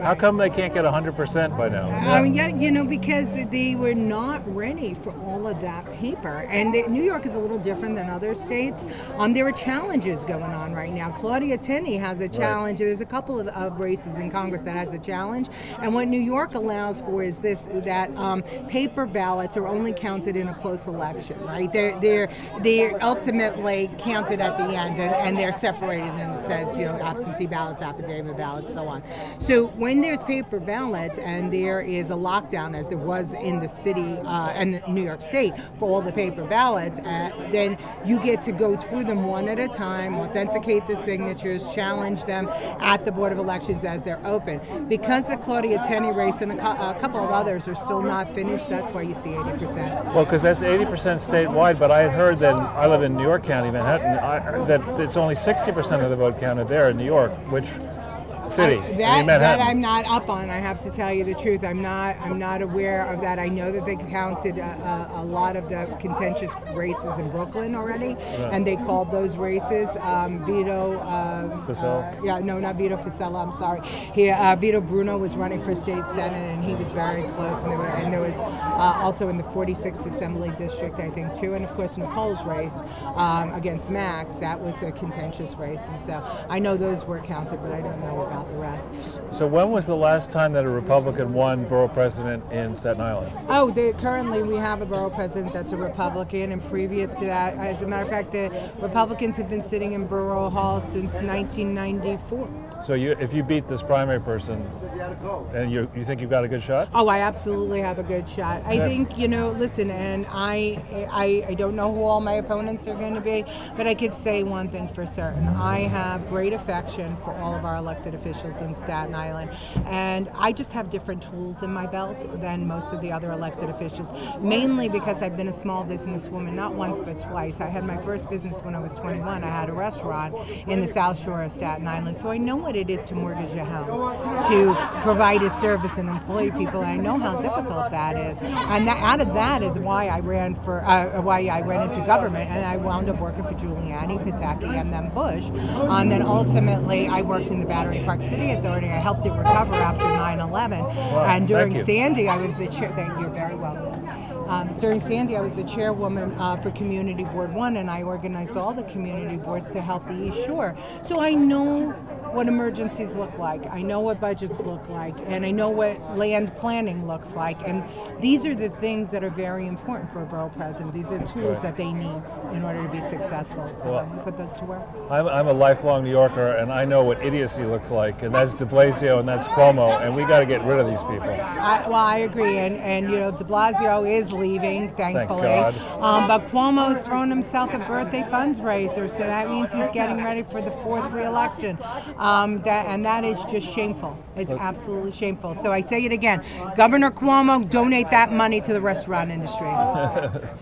How come they can't get 100% by now? Yeah, you know, because they were not ready for all of that paper. And New York is a little different than other states. There are challenges going on right now. Claudia Tenney has a challenge. There's a couple of races in Congress that has a challenge. And what New York allows for is that paper ballots are only counted in a close election, right? They're ultimately counted at the end, and they're separated, and it says, you know, absentee ballots, affidavit ballots, so on. So when there's paper ballots and there is a lockdown, as there was in the city and New York State for all the paper ballots, then you get to go through them one at a time, authenticate the signatures, challenge them at the Board of Elections as they're open. Because the Claudia Tenney race and a couple of others are still not finished, that's why you see 80%. Well, because that's 80% statewide, but I had heard that I live in New York County, Manhattan, that it's only 60% of the vote counted there in New York, which city? That I'm not up on. I have to tell you the truth. I'm not aware of that. I know that they counted a lot of the contentious races in Brooklyn already, and they called those races Vito. Fasella? No, not Vito Fasella. I'm sorry. Vito Bruno was running for state senate, and he was very close. And there was also in the 46th Assembly District, I think, too, and of course Nicole's race against Max. That was a contentious race, and so I know those were counted, but I don't know about the rest. So when was the last time that a Republican won borough president in Staten Island? Oh, currently we have a borough president that's a Republican, and previous to that, as a matter of fact, the Republicans have been sitting in Borough Hall since 1994. So if you beat this primary person, and you think you've got a good shot? Oh, I absolutely have a good shot. I think, you know, listen, and I don't know who all my opponents are going to be, but I could say one thing for certain. I have great affection for all of our elected officials in Staten Island, and I just have different tools in my belt than most of the other elected officials, mainly because I've been a small businesswoman, not once but twice. I had my first business when I was 21. I had a restaurant in the South Shore of Staten Island, so I know what it is to mortgage a house, to provide a service and employ people. And I know how difficult that is, and out of that is why I ran why I went into government, and I wound up working for Giuliani, Pataki, and then Bush. And then ultimately, I worked in the Battery Park City Authority. I helped it recover after 9/11, and during Sandy, I was the chair. Thank you, very welcome. During Sandy, I was the chairwoman for Community Board 1, and I organized all the community boards to help the East Shore. So I know what emergencies look like. I know what budgets look like, and I know what land planning looks like. And these are the things that are very important for a borough president. These are tools that they need in order to be successful. So I'm going to put those to work. I'm a lifelong New Yorker, and I know what idiocy looks like, and that's de Blasio and that's Cuomo, and we got to get rid of these people. I agree, and you know, de Blasio is leaving, thankfully. Thank God. But Cuomo's thrown himself a birthday fundraiser, so that means he's getting ready for the 4th re-election. That is just shameful. It's absolutely shameful. So I say it again, Governor Cuomo, donate that money to the restaurant industry.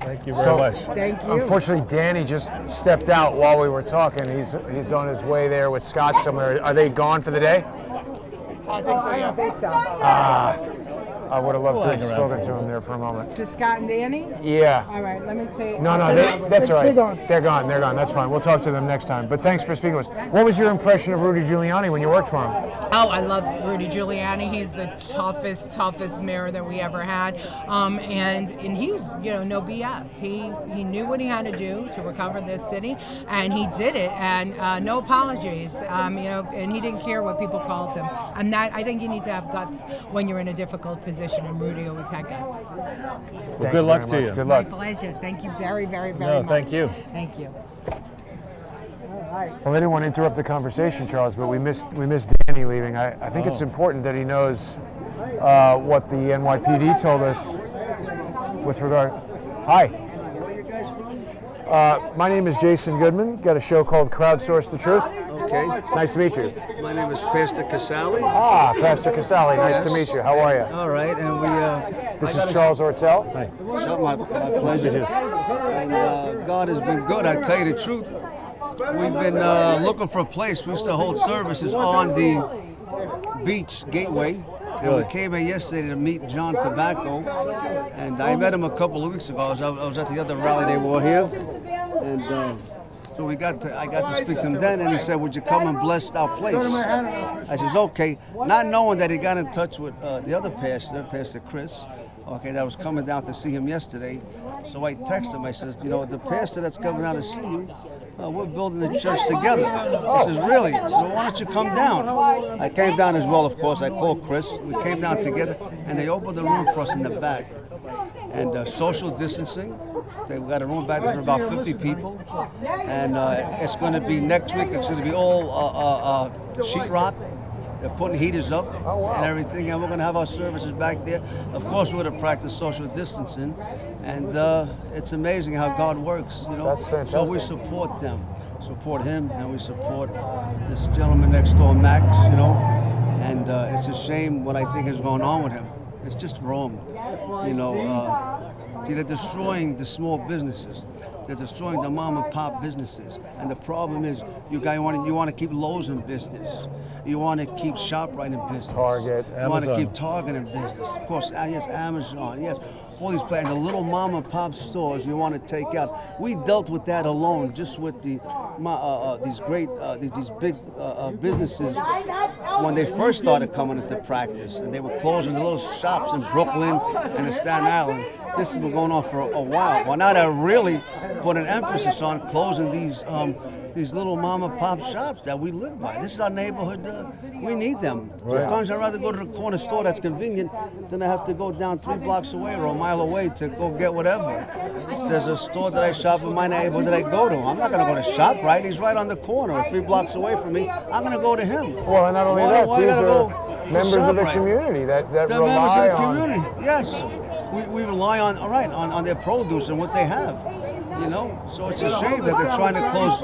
Thank you very much. Thank you. Unfortunately, Danny just stepped out while we were talking. He's on his way there with Scott somewhere. Are they gone for the day? I think so, yeah. I would have loved to have spoken to him there for a moment. To Scott and Danny? Yeah. All right, let me see. No, that's all right. They're gone. That's fine. We'll talk to them next time. But thanks for speaking with us. What was your impression of Rudy Giuliani when you worked for him? Oh, I loved Rudy Giuliani. He's the toughest mayor that we ever had. And he was, you know, no BS. He knew what he had to do to recover this city, and he did it, and no apologies. You know, and he didn't care what people called him. And that, I think you need to have guts when you're in a difficult position, and Rudy always had guts. Well, good luck to you. Good luck. My pleasure. Thank you very, very, very much. No, thank you. Thank you. Well, I didn't want to interrupt the conversation, Charles, but we missed Danny leaving. I think it's important that he knows what the NYPD told us with regard. Hi. Where are you guys from? My name is Jason Goodman. Got a show called Crowdsource the Truth. Okay. Nice to meet you. My name is Pastor Casali. Ah, Pastor Casali. Nice to meet you. How are you? All right, and we. This is Charles Ortel. Hi. My pleasure. And God has been good. I tell you the truth. We've been looking for a place. We used to hold services on the beach gateway. And we came here yesterday to meet John Tobacco, and I met him a couple of weeks ago. I was at the other rally they were here, and So I got to speak to him then, and he said, "Would you come and bless our place?" I says, "Okay," not knowing that he got in touch with the other pastor, Pastor Chris. Okay, that was coming down to see him yesterday. So I texted him. I says, "The pastor that's coming down to see you, we're building the church together." He says, "Really?" So why don't you come down? I came down as well, of course. I called Chris. We came down together, and they opened the room for us in the back. And social distancing. They've got a room back there for about 50 people. And it's going to be next week. It's going to be all sheetrock. They're putting heaters up and everything, and we're going to have our services back there. Of course, we're going to practice social distancing, and it's amazing how God works, That's fantastic. So we support them, support him, and we support this gentleman next door, Max, and it's a shame what I think is going on with him. It's just wrong, See, they're destroying the small businesses. They're destroying the mom and pop businesses. And the problem is, you want to keep Lowe's in business. You want to keep ShopRite in business. Target, You want to Amazon. keep Target in business. Of course, yes, Amazon, yes. All these places, the little mom and pop stores you want to take out. We dealt with that alone, just with these big businesses when they first started coming into practice, and they were closing the little shops in Brooklyn and in Staten Island. This has been going on for a while. Well, now they're really put an emphasis on closing these little mom and pop shops that we live by. This is our neighborhood. We need them. Right. Sometimes I'd rather go to the corner store that's convenient than I have to go down 3 blocks away or a mile away to go get whatever. There's a store that I shop in my neighborhood that I go to. I'm not going to go to ShopRite. He's right on the corner, 3 blocks away from me. I'm going to go to him. Well, and not only that, Why these gotta are go to members of the ShopRite? community that They're members rely of the on. community. Yes, we rely on their produce and what they have. So it's a shame that they're trying to close.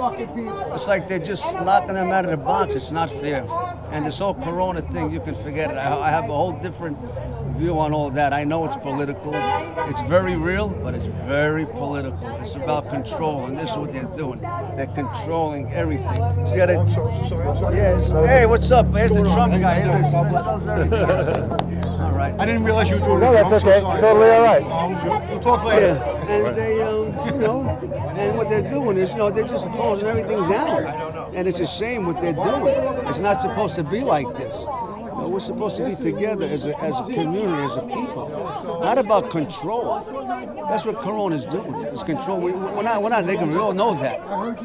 It's like they're just locking them out of the box. It's not fair. And this whole Corona thing, you can forget it. I have a whole different view on all that. I know it's political. It's very real, but it's very political. It's about control, and this is what they're doing. They're controlling everything. See how they? Yes. Hey, what's up? Here's the Trump guy. Here's the all right. I didn't realize you were doing No, that's okay. Totally all right. We'll talk later. Yeah, and they, and what they're doing is, they're just closing everything down. And it's a shame what they're doing. It's not supposed to be like this. We're supposed to be together as a community, as a people. Not about control. That's what Corona is doing. It's control. We're not negative. We all know that.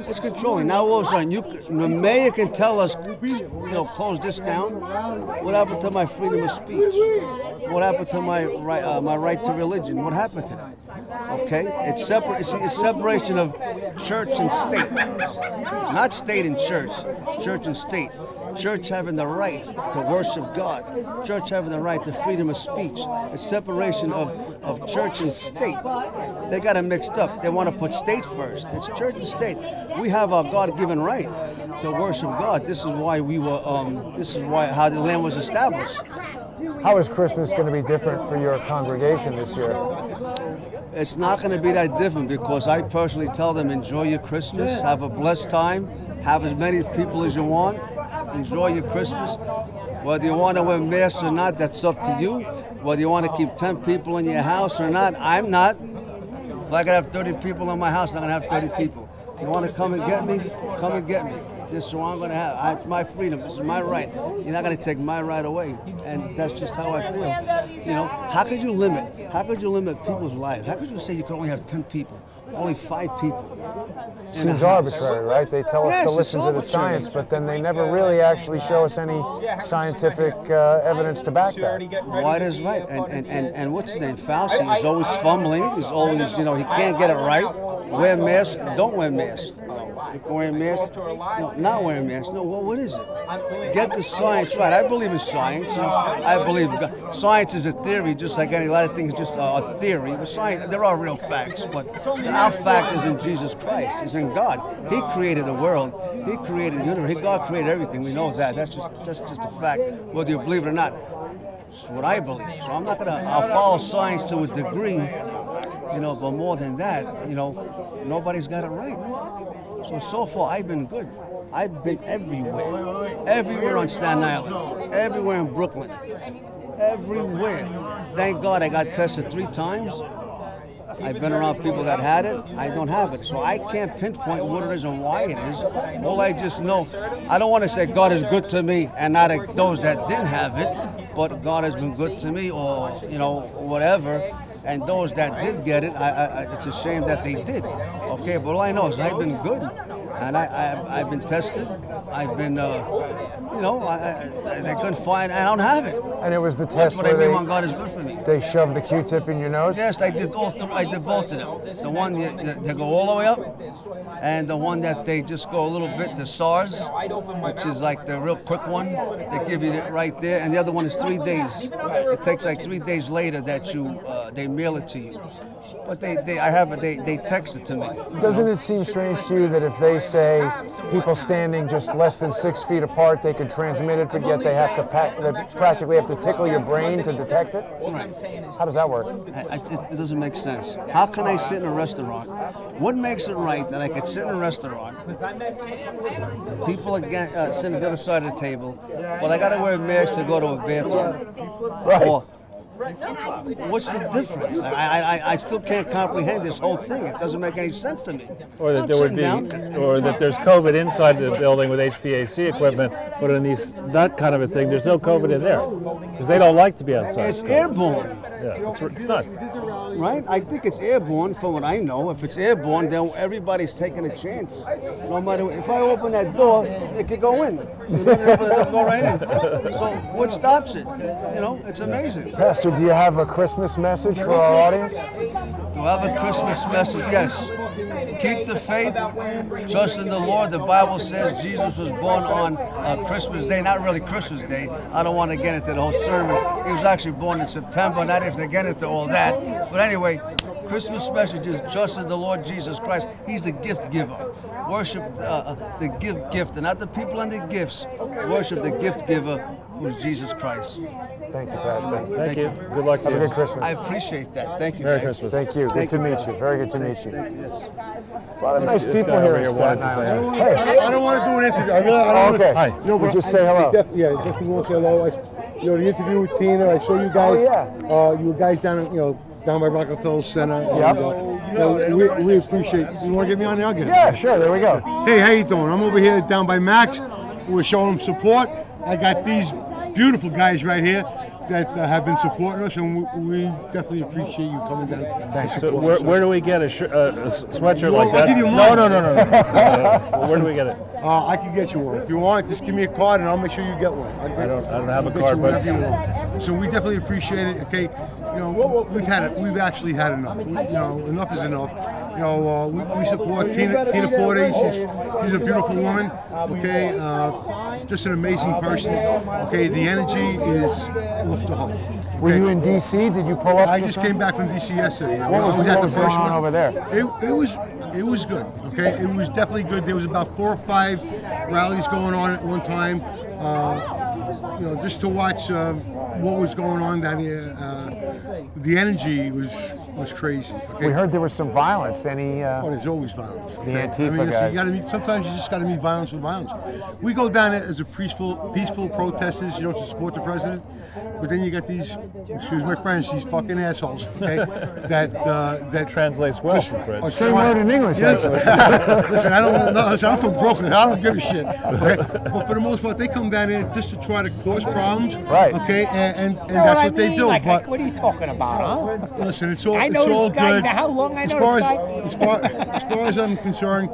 It's controlling. Now all of a sudden, the mayor can tell us, close this down. What happened to my freedom of speech? What happened to my right to religion? What happened to that? Okay, it's separation of church and state, not state and church. Church and state. Church having the right to worship God. Church having the right to freedom of speech. It's separation of church and state. They got it mixed up. They want to put state first. It's church and state. We have our God-given right to worship God. This is why how the land was established. How is Christmas going to be different for your congregation this year? It's not going to be that different because I personally tell them, enjoy your Christmas, have a blessed time, have as many people as you want, enjoy your Christmas. Whether you want to wear masks or not, that's up to you. Whether you want to keep 10 people in your house or not, I'm not. If I could have 30 people in my house, I'm going to have 30 people. You want to come and get me? Come and get me. This is what I'm going to have. It's my freedom. This is my right. You're not going to take my right away. And that's just how I feel. How could you limit people's lives? How could you say you could only have 10 people? Only 5 people. Seems arbitrary, right? They tell us to listen to the science, but then they never really actually show us any scientific evidence to back that. White is right. And what's his name? Fauci is always fumbling. He's always, he can't get it right. Wear masks, don't wear masks. Wearing masks, no, not wearing masks. No, what is it? Get the science right. I believe in science. I believe science is a theory, just like a lot of things, just a theory. But science, there are real facts. But our fact is in Jesus Christ. It's in God. He created the world. He created the universe. God created everything. We know that. That's just a fact, whether you believe it or not. It's what I believe. So I'm not gonna. I'll follow science to a degree, but more than that, nobody's got it right. So far, I've been good. I've been everywhere. Everywhere on Staten Island. Everywhere in Brooklyn. Everywhere. Thank God I got tested 3 times. I've been around people that had it. I don't have it. So I can't pinpoint what it is and why it is. All I just know, I don't want to say God is good to me and not those that didn't have it, but God has been good to me, or, whatever. And those that did get it, it's a shame that they did. Okay, but all I know is I've been good. And I've been tested. I've been, they couldn't find, I don't have it. And it was the That's test what I where mean when God is good for me. they shoved the Q-tip in your nose? Yes, I did all three. I did both of them. The one that go all the way up, and the one that they just go a little bit, the SARS, which is like the real quick one. They give you it right there, and the other one is 3 days. It takes like 3 days later that they mail it to you. But they text it to me. Doesn't it seem strange to you that if they say people standing just less than 6 feet apart, they could transmit it, but yet they practically have to tickle your brain to detect it? Right. How does that work? It doesn't make sense. How can I sit in a restaurant? What makes it right that I could sit in a restaurant, people again sitting at the other side of the table, but I got to wear a mask to go to a bathroom? Right. Or, what's the difference? I still can't comprehend this whole thing. It doesn't make any sense to me. Or that or that there's COVID inside the building with HVAC equipment, but in that kind of a thing, there's no COVID in there because they don't like to be outside. It's airborne. Yeah, it's nuts. Right? I think it's airborne, from what I know. If it's airborne, then everybody's taking a chance. No matter if I open that door, it could go in. It'll go right in. So what stops it? It's amazing. Pastor, do you have a Christmas message for our audience? Do I have a Christmas message? Yes. Keep the faith. Trust in the Lord. The Bible says Jesus was born on Christmas Day. Not really Christmas Day. I don't want to get into the whole sermon. He was actually born in September. Not if they get into all that. But anyway, Christmas message is trust in the Lord Jesus Christ. He's the gift giver. Worship the gift, and not the people and the gifts. Worship the gift giver, who is Jesus Christ. Thank you, Pastor. Thank you. Good luck to you. Have a good Christmas. I appreciate that. Thank you. Merry guys. Christmas. Thank you. Good to meet you. Very good to meet you. There's a lot of nice This people guy here over in wanted Staten to say Island. hi. Hey. I don't want to do an interview. I don't Okay. Hi. We'll just say hello. Definitely want to say hello. The interview with Tina. I saw you guys. Oh, yeah. You were guys down by Rockefeller Center. Yep. And, we appreciate. You want to get me on there? I'll get it. Yeah, sure. There we go. Hey, how you doing? I'm over here down by Max. We're showing them support. I got these beautiful guys right here that have been supporting us, and we definitely appreciate you coming down. Thanks. So where do we get a sweatshirt like I'll that? give you No. mine. Where do we get it? I can get you one. If you want, just give me a card and I'll make sure you get one. I don't have a I'll get card, you but whatever you want. So we definitely appreciate it. Okay, we've actually had enough. Enough is enough. We support Tina Forte. She's a beautiful woman. Okay, just an amazing person. Okay, the energy is off the hook. Were you in D.C.? Did you pull up? I just came back from D.C. yesterday. What was going on over there? It was good. Okay, it was definitely good. There was about 4 or 5 rallies going on at one time. Just to watch what was going on down here. The energy was crazy. Okay? We heard there was some violence. There's always violence. The Antifa guys. Sometimes you just got to meet violence with violence. We go down there as a peaceful protesters, to support the president. But then you got these, excuse my French, these fucking assholes. Okay, that translates well. Same word in English, actually. Listen, I don't know. Listen, I'm from Brooklyn. I don't give a shit. Okay? But for the most part, they come down here just to try to cause problems. Right. Okay, and that's what they do. What are you talking about, huh? Listen, it's all I know it's all this guy. good. How long I know this guy? As far as I'm concerned,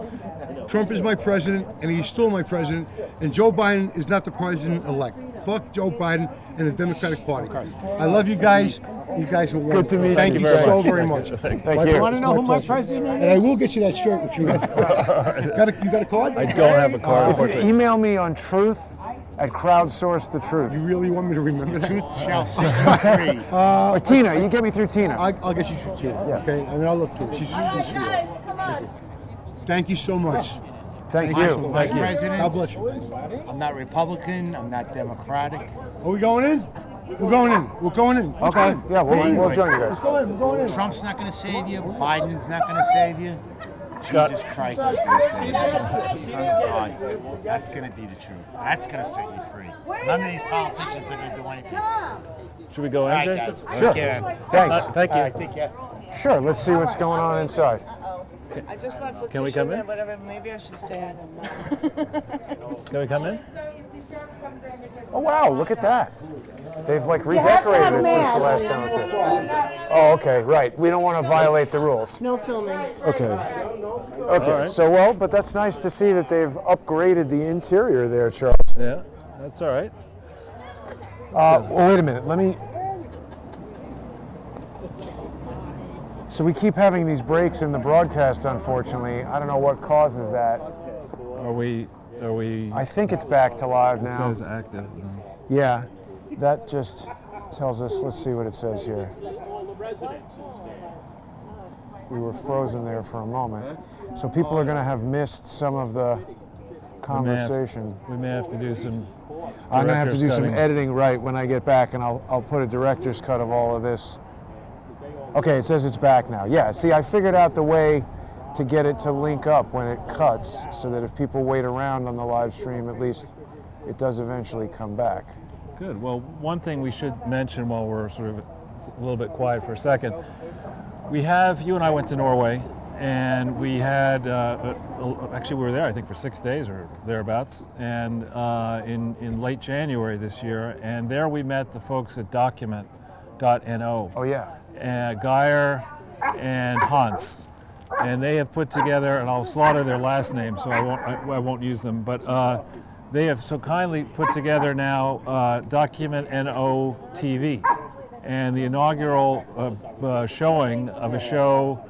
Trump is my president, and he's still my president. And Joe Biden is not the president-elect. Fuck Joe Biden and the Democratic Party. I love you guys. You guys are wonderful. Good to meet you. Thank you so very much. Thank you. You want to know who my president is? And I will get you that shirt if you ask for it. You got a card? I don't have a card. If you email me on truth@crowdsourcethetruth. You really want me to remember that? Truth shall set you free. Or Tina, you get me through Tina. I'll get you through Tina. Yeah. Okay, I mean, I love Tina. She's sweet. Thank you so much. Thank you. My president. God bless you. I'm not Republican. I'm not Democratic. Are we going in? We're going in. We're going in. Okay. Yeah, we'll join you guys. We're going in. Trump's not going to save you. Biden's not going to save you. Jesus Christ is going to save you. The Son of God. That's going to be the truth. That's going to set you free. None of these politicians are going to do anything. Should we go in, All right, Jason? guys. Sure. Take care. Thanks. Thank you. All right, take care. Sure, let's see what's going on inside. I just left Letitia Can we come in? and whatever. Maybe I should stay. Can we come in? Oh wow, look at that. They've like redecorated it since the last time I was here. Oh, okay, right. We don't want to violate the rules. No filming. Okay. Okay, right. so well, but that's nice to see that they've upgraded the interior there, Charles. Yeah, that's all right. Well, wait a minute. Let me. So we keep having these breaks in the broadcast, unfortunately. I don't know what causes that. Are we? I think it's back to live It now. says active. Yeah, that just tells us. Let's see what it says here. We were frozen there for a moment. So people are going to have missed some of the conversation. We may have to do some. I'm going to have to director's do cutting. some editing right when I get back, and I'll put a director's cut of all of this. Okay, it says it's back now. Yeah, see, I figured out the way to get it to link up when it cuts, so that if people wait around on the live stream, at least it does eventually come back. Good. Well, one thing we should mention while we're sort of a little bit quiet for a second, you and I went to Norway, and we had, actually we were there I think for 6 days or thereabouts, and in late January this year, and there we met the folks at Document.no. Oh yeah. Geyer and Hans. And they have put together, and I'll slaughter their last name, so I won't use them, but they have so kindly put together now Document.no TV. And the inaugural showing of a show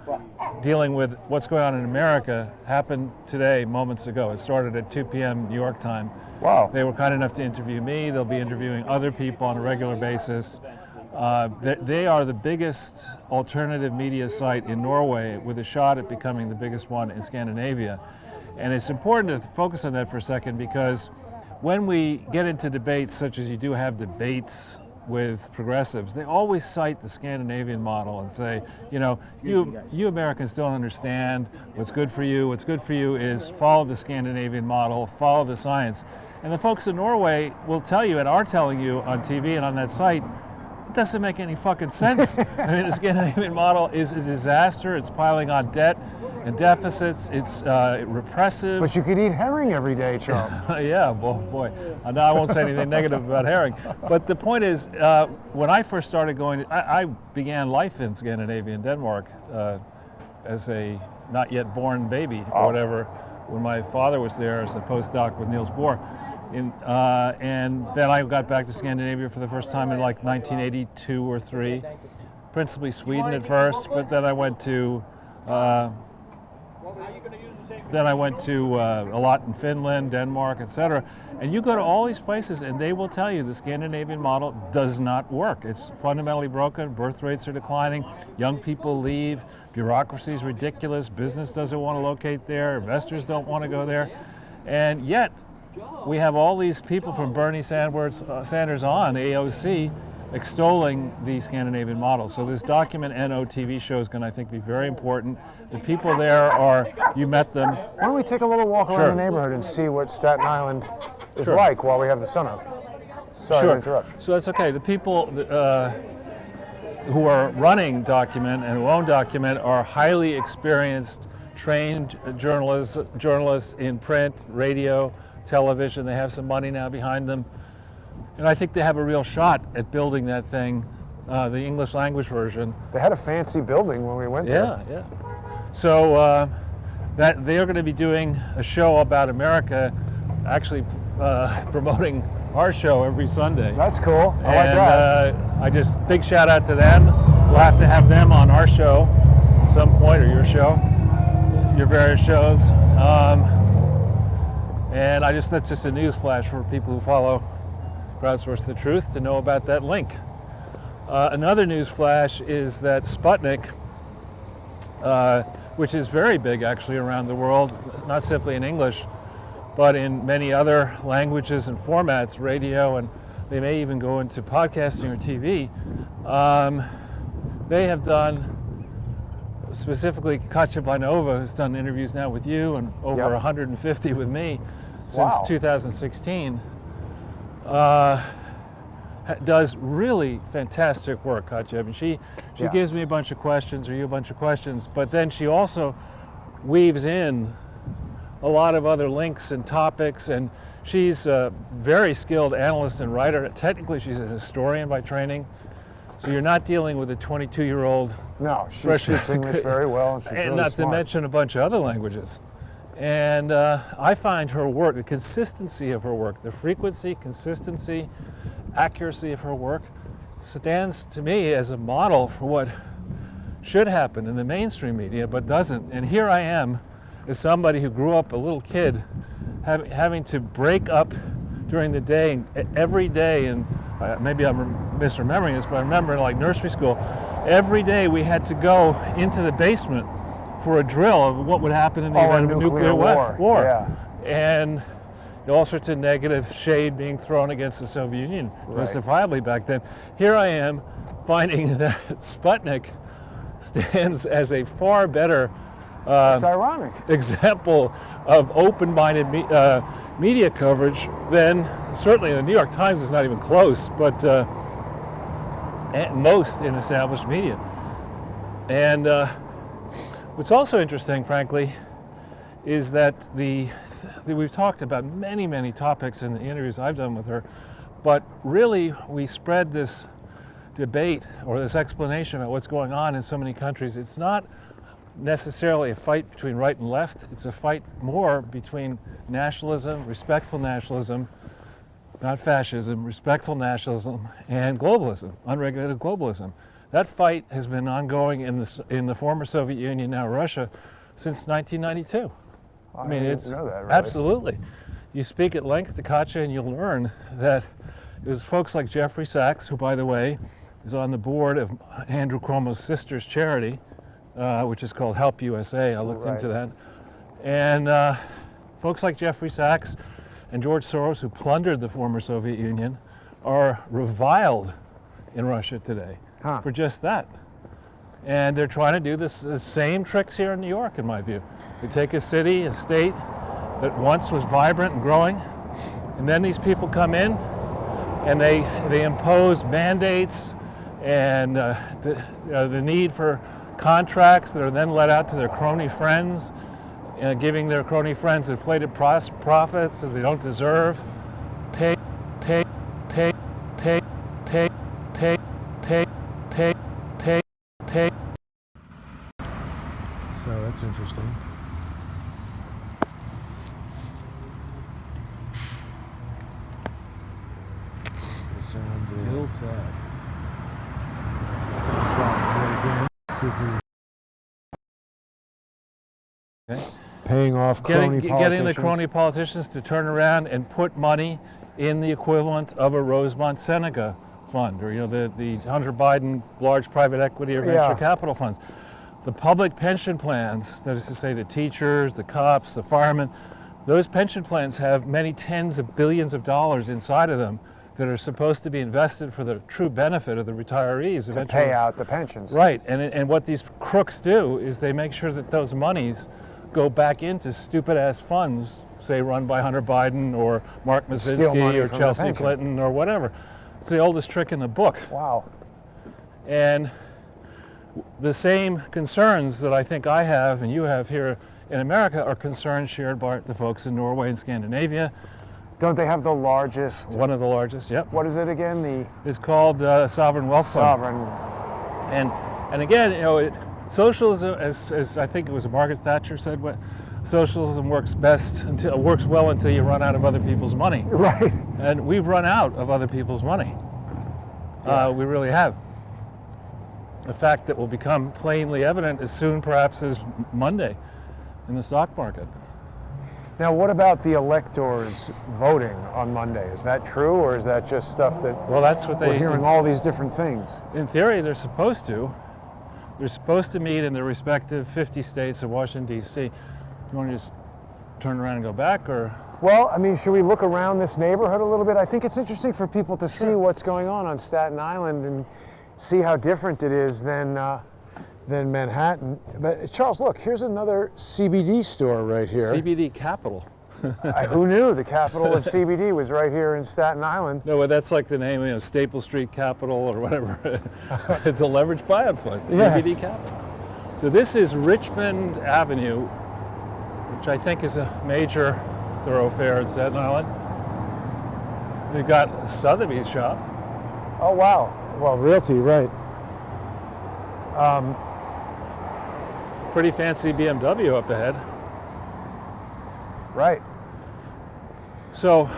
dealing with what's going on in America happened today, moments ago. It started at 2 p.m. New York time. Wow. They were kind enough to interview me. They'll be interviewing other people on a regular basis. They are the biggest alternative media site in Norway, with a shot at becoming the biggest one in Scandinavia. And it's important to focus on that for a second, because when we get into debates, such as you do have debates with progressives, they always cite the Scandinavian model and say, you Americans don't understand what's good for you. What's good for you is follow the Scandinavian model, follow the science. And the folks in Norway will tell you, and are telling you on TV and on that site, it doesn't make any fucking sense. I mean, the Scandinavian model is a disaster. It's piling on debt and deficits. It's repressive. But you could eat herring every day, Charles. Yeah, well, boy. No, I won't say anything negative about herring. But the point is, when I first started going, I began life in Scandinavia, in Denmark, as a not yet born baby or whatever, when my father was there as a postdoc with Niels Bohr. And then I got back to Scandinavia for the first time in like 1982 or 3, principally Sweden at first, but then I went to a lot in Finland, Denmark, etc. And you go to all these places and they will tell you the Scandinavian model does not work. It's fundamentally broken, birth rates are declining, young people leave, bureaucracy is ridiculous, business doesn't want to locate there, investors don't want to go there, and yet we have all these people from Bernie Sanders on AOC extolling the Scandinavian model. So this Document.no TV show is going to, I think, be very important. The people there you met them. Why don't we take a little walk around the neighborhood and see what Staten Island is like while we have the sun up? Sorry to interrupt. So that's okay. The people who are running Document and who own Document are highly experienced, trained journalists in print, radio, television. They have some money now behind them. And I think they have a real shot at building that thing, the English language version. They had a fancy building when we went there. Yeah. So that they are going to be doing a show about America, actually promoting our show every Sunday. That's cool. I like that. Big shout out to them. We'll have to have them on our show at some point, or your show, your various shows. And that's just a news flash for people who follow Crowdsource the Truth to know about that link. Another news flash is that Sputnik, which is very big actually around the world, not simply in English, but in many other languages and formats, radio, and they may even go into podcasting or TV. They have done, specifically Katja Blanova, who's done interviews now with you and over 150 with me since 2016, does really fantastic work, Katja. I mean, she Yeah. gives me a bunch of questions, or you a bunch of questions, but then she also weaves in a lot of other links and topics, and she's a very skilled analyst and writer. Technically, she's a historian by training, so you're not dealing with a 22-year-old. No, she speaks English very well, and she's really not smart. to mention a bunch of other languages. And I find her work, the consistency of her work, the frequency, consistency, accuracy of her work stands to me as a model for what should happen in the mainstream media but doesn't. And here I am as somebody who grew up a little kid having to break up during the day every day, and maybe I'm misremembering this, but I remember like nursery school, every day we had to go into the basement for a drill of what would happen in the event of a nuclear war. Yeah. And all sorts of negative shade being thrown against the Soviet Union, justifiably back then. Here I am finding that Sputnik stands as a far better It's ironic. example of open-minded media coverage than, certainly the New York Times is not even close, but at most in established media. And what's also interesting, frankly, is that we've talked about many, many topics in the interviews I've done with her, but really we spread this debate or this explanation about what's going on in so many countries. It's not necessarily a fight between right and left. It's a fight more between nationalism, respectful nationalism, not fascism, respectful nationalism, and globalism, unregulated globalism. That fight has been ongoing in the former Soviet Union, now Russia, since 1992. I mean, didn't it's know that, really. absolutely. You speak at length to Katja, and you'll learn that it was folks like Jeffrey Sachs, who, by the way, is on the board of Andrew Cuomo's sister's charity, which is called Help USA. I looked into that. And folks like Jeffrey Sachs and George Soros, who plundered the former Soviet Union, are reviled in Russia today for just that. And they're trying to do the same tricks here in New York, in my view. They take a city, a state that once was vibrant and growing, and then these people come in and they impose mandates and the need for contracts that are then let out to their crony friends, giving their crony friends inflated profits that they don't deserve. Take. So that's interesting. Real sad. See if we paying off crony politicians. Getting the crony politicians to turn around and put money in the equivalent of a Rosemont Seneca fund, or the Hunter Biden large private equity or venture capital funds. The public pension plans, that is to say the teachers, the cops, the firemen, those pension plans have many tens of billions of dollars inside of them that are supposed to be invested for the true benefit of the retirees to eventually. pay out the pensions. Right, and what these crooks do is they make sure that those monies go back into stupid-ass funds, say run by Hunter Biden or Mark Mazinski or Chelsea Clinton or whatever. It's the oldest trick in the book. Wow. And the same concerns that I think I have and you have here in America are concerns shared by the folks in Norway and Scandinavia. Don't they have the largest? One of the largest, yep. What is it again? It's called Sovereign Wealth Fund. Sovereign. And again, socialism, as I think it was Margaret Thatcher said, socialism works well until you run out of other people's money. Right. And we've run out of other people's money. We really have. A fact that will become plainly evident as soon, perhaps, as Monday in the stock market. Now, what about the electors voting on Monday? Is that true, or is that just stuff that? Well, that's what we're hearing all these different things. In theory, they're supposed to. They're supposed to meet in their respective 50 states of Washington, D.C. You want to just turn around and go back, or? Well, I mean, should we look around this neighborhood a little bit? I think it's interesting for people to see what's going on Staten Island and see how different it is than Manhattan. But Charles, look, here's another CBD store right here. CBD capital. Who knew the capital of CBD was right here in Staten Island? No, but that's like the name, Staple Street Capital or whatever. It's a leveraged buyout fund, Yes. CBD Capital. So this is Richmond Avenue, which I think is a major thoroughfare in Staten Island. We've got Sotheby's shop. Oh, wow. Well, Realty, right. Pretty fancy BMW up ahead. Right. So,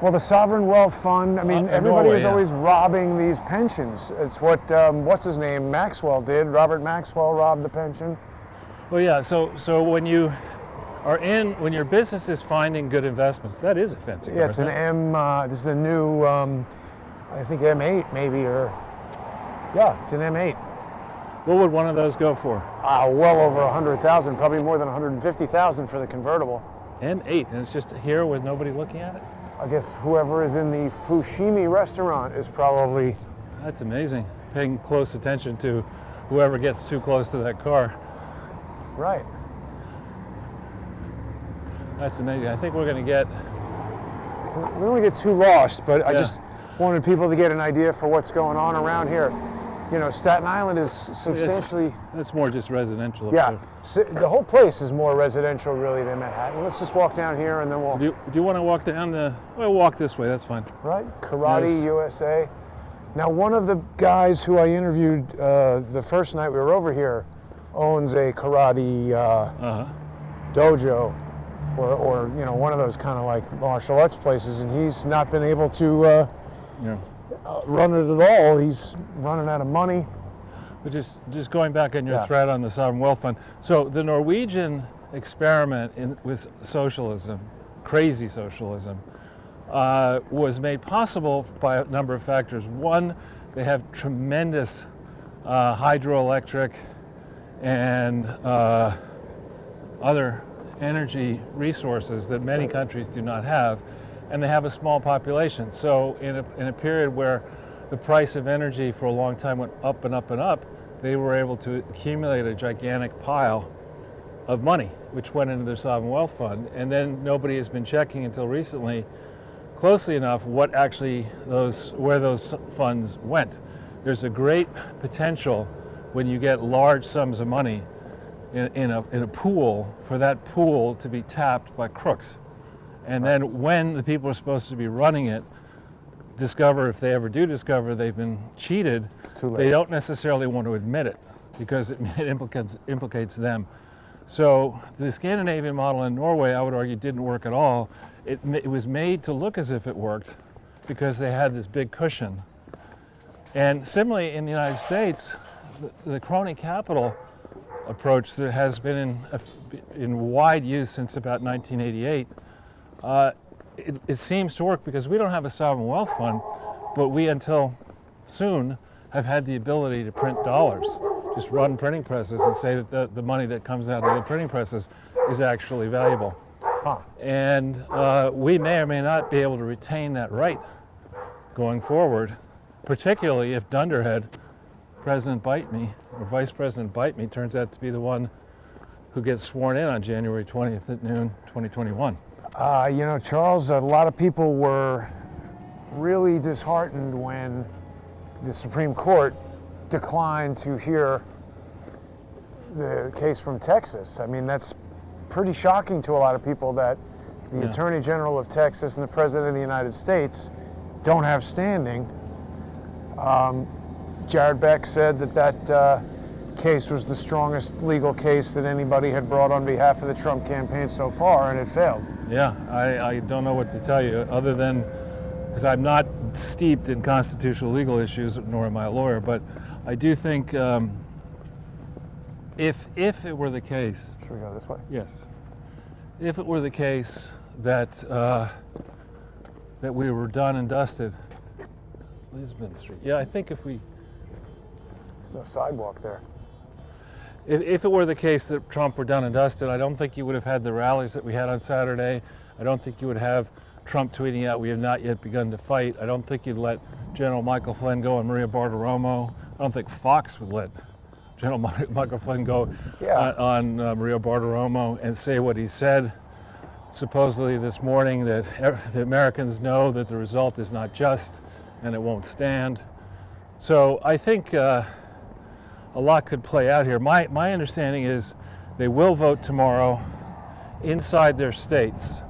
well, the Sovereign Wealth Fund, I mean, everybody Norway, is yeah. always robbing these pensions. It's what, what's his name, Maxwell did. Robert Maxwell robbed the pension. well, yeah, so when you are when your business is finding good investments, that is a fancy car. Yeah, it's an this is a new, I think M8 maybe, or, yeah, it's an M8. What would one of those go for? Well over 100,000, probably more than 150,000 for the convertible. M8, and it's just here with nobody looking at it? I guess whoever is in the Fushimi restaurant is probably... That's amazing, paying close attention to whoever gets too close to that car. Right. That's amazing. I think we're going to get... We don't want to get too lost, but I just wanted people to get an idea for what's going on around here. You know, Staten Island is substantially... It's more just residential up Yeah, there. so the whole place is more residential really than Manhattan. Let's just walk down here and then we'll... Do you want to walk down well, walk this way, that's fine. Right, Karate Yes. USA. Now, one of the guys who I interviewed the first night we were over here owns a karate dojo, or you know, one of those kind of like martial arts places, and he's not been able to run it at all. He's running out of money. But just going back on your thread on the Sovereign Wealth Fund. So the Norwegian experiment with socialism, crazy socialism, was made possible by a number of factors. One, they have tremendous hydroelectric and other energy resources that many countries do not have, and they have a small population. So in a period where the price of energy for a long time went up and up and up, they were able to accumulate a gigantic pile of money, which went into their sovereign wealth fund. And then nobody has been checking until recently closely enough what actually where those funds went. There's a great potential when you get large sums of money in a pool, for that pool to be tapped by crooks. And then when the people who are supposed to be running it discover, if they ever do discover they've been cheated, they don't necessarily want to admit it because it implicates them. So the Scandinavian model in Norway, I would argue, didn't work at all. It was made to look as if it worked because they had this big cushion. And similarly in the United States, the crony capital approach that has been in wide use since about 1988, it seems to work because we don't have a sovereign wealth fund, but we until soon have had the ability to print dollars. Just run printing presses and say that the money that comes out of the printing presses is actually valuable. And we may or may not be able to retain that right going forward, particularly if Dunderhead, President Bite Me, or Vice President Bite Me, turns out to be the one who gets sworn in on January 20th at noon, 2021. You know, Charles, a lot of people were really disheartened when the Supreme Court declined to hear the case from Texas. I mean, that's pretty shocking to a lot of people that the Attorney General of Texas and the President of the United States don't have standing. Jared Beck said that case was the strongest legal case that anybody had brought on behalf of the Trump campaign so far, and it failed. Yeah, I don't know what to tell you other than, because I'm not steeped in constitutional legal issues, nor am I a lawyer, but I do think if it were the case... Should we go this way? Yes. If it were the case that that we were done and dusted, Lisbon Street. Yeah, I think if we... There's no sidewalk there. If it were the case that Trump were done and dusted, I don't think you would have had the rallies that we had on Saturday. I don't think you would have Trump tweeting out, "We have not yet begun to fight." I don't think you'd let General Michael Flynn go and Maria Bartiromo. I don't think Fox would let General Michael Flynn go Yeah. on Maria Bartiromo and say what he said supposedly this morning, that the Americans know that the result is not just and it won't stand. So I think a lot could play out here. My understanding is they will vote tomorrow inside their states,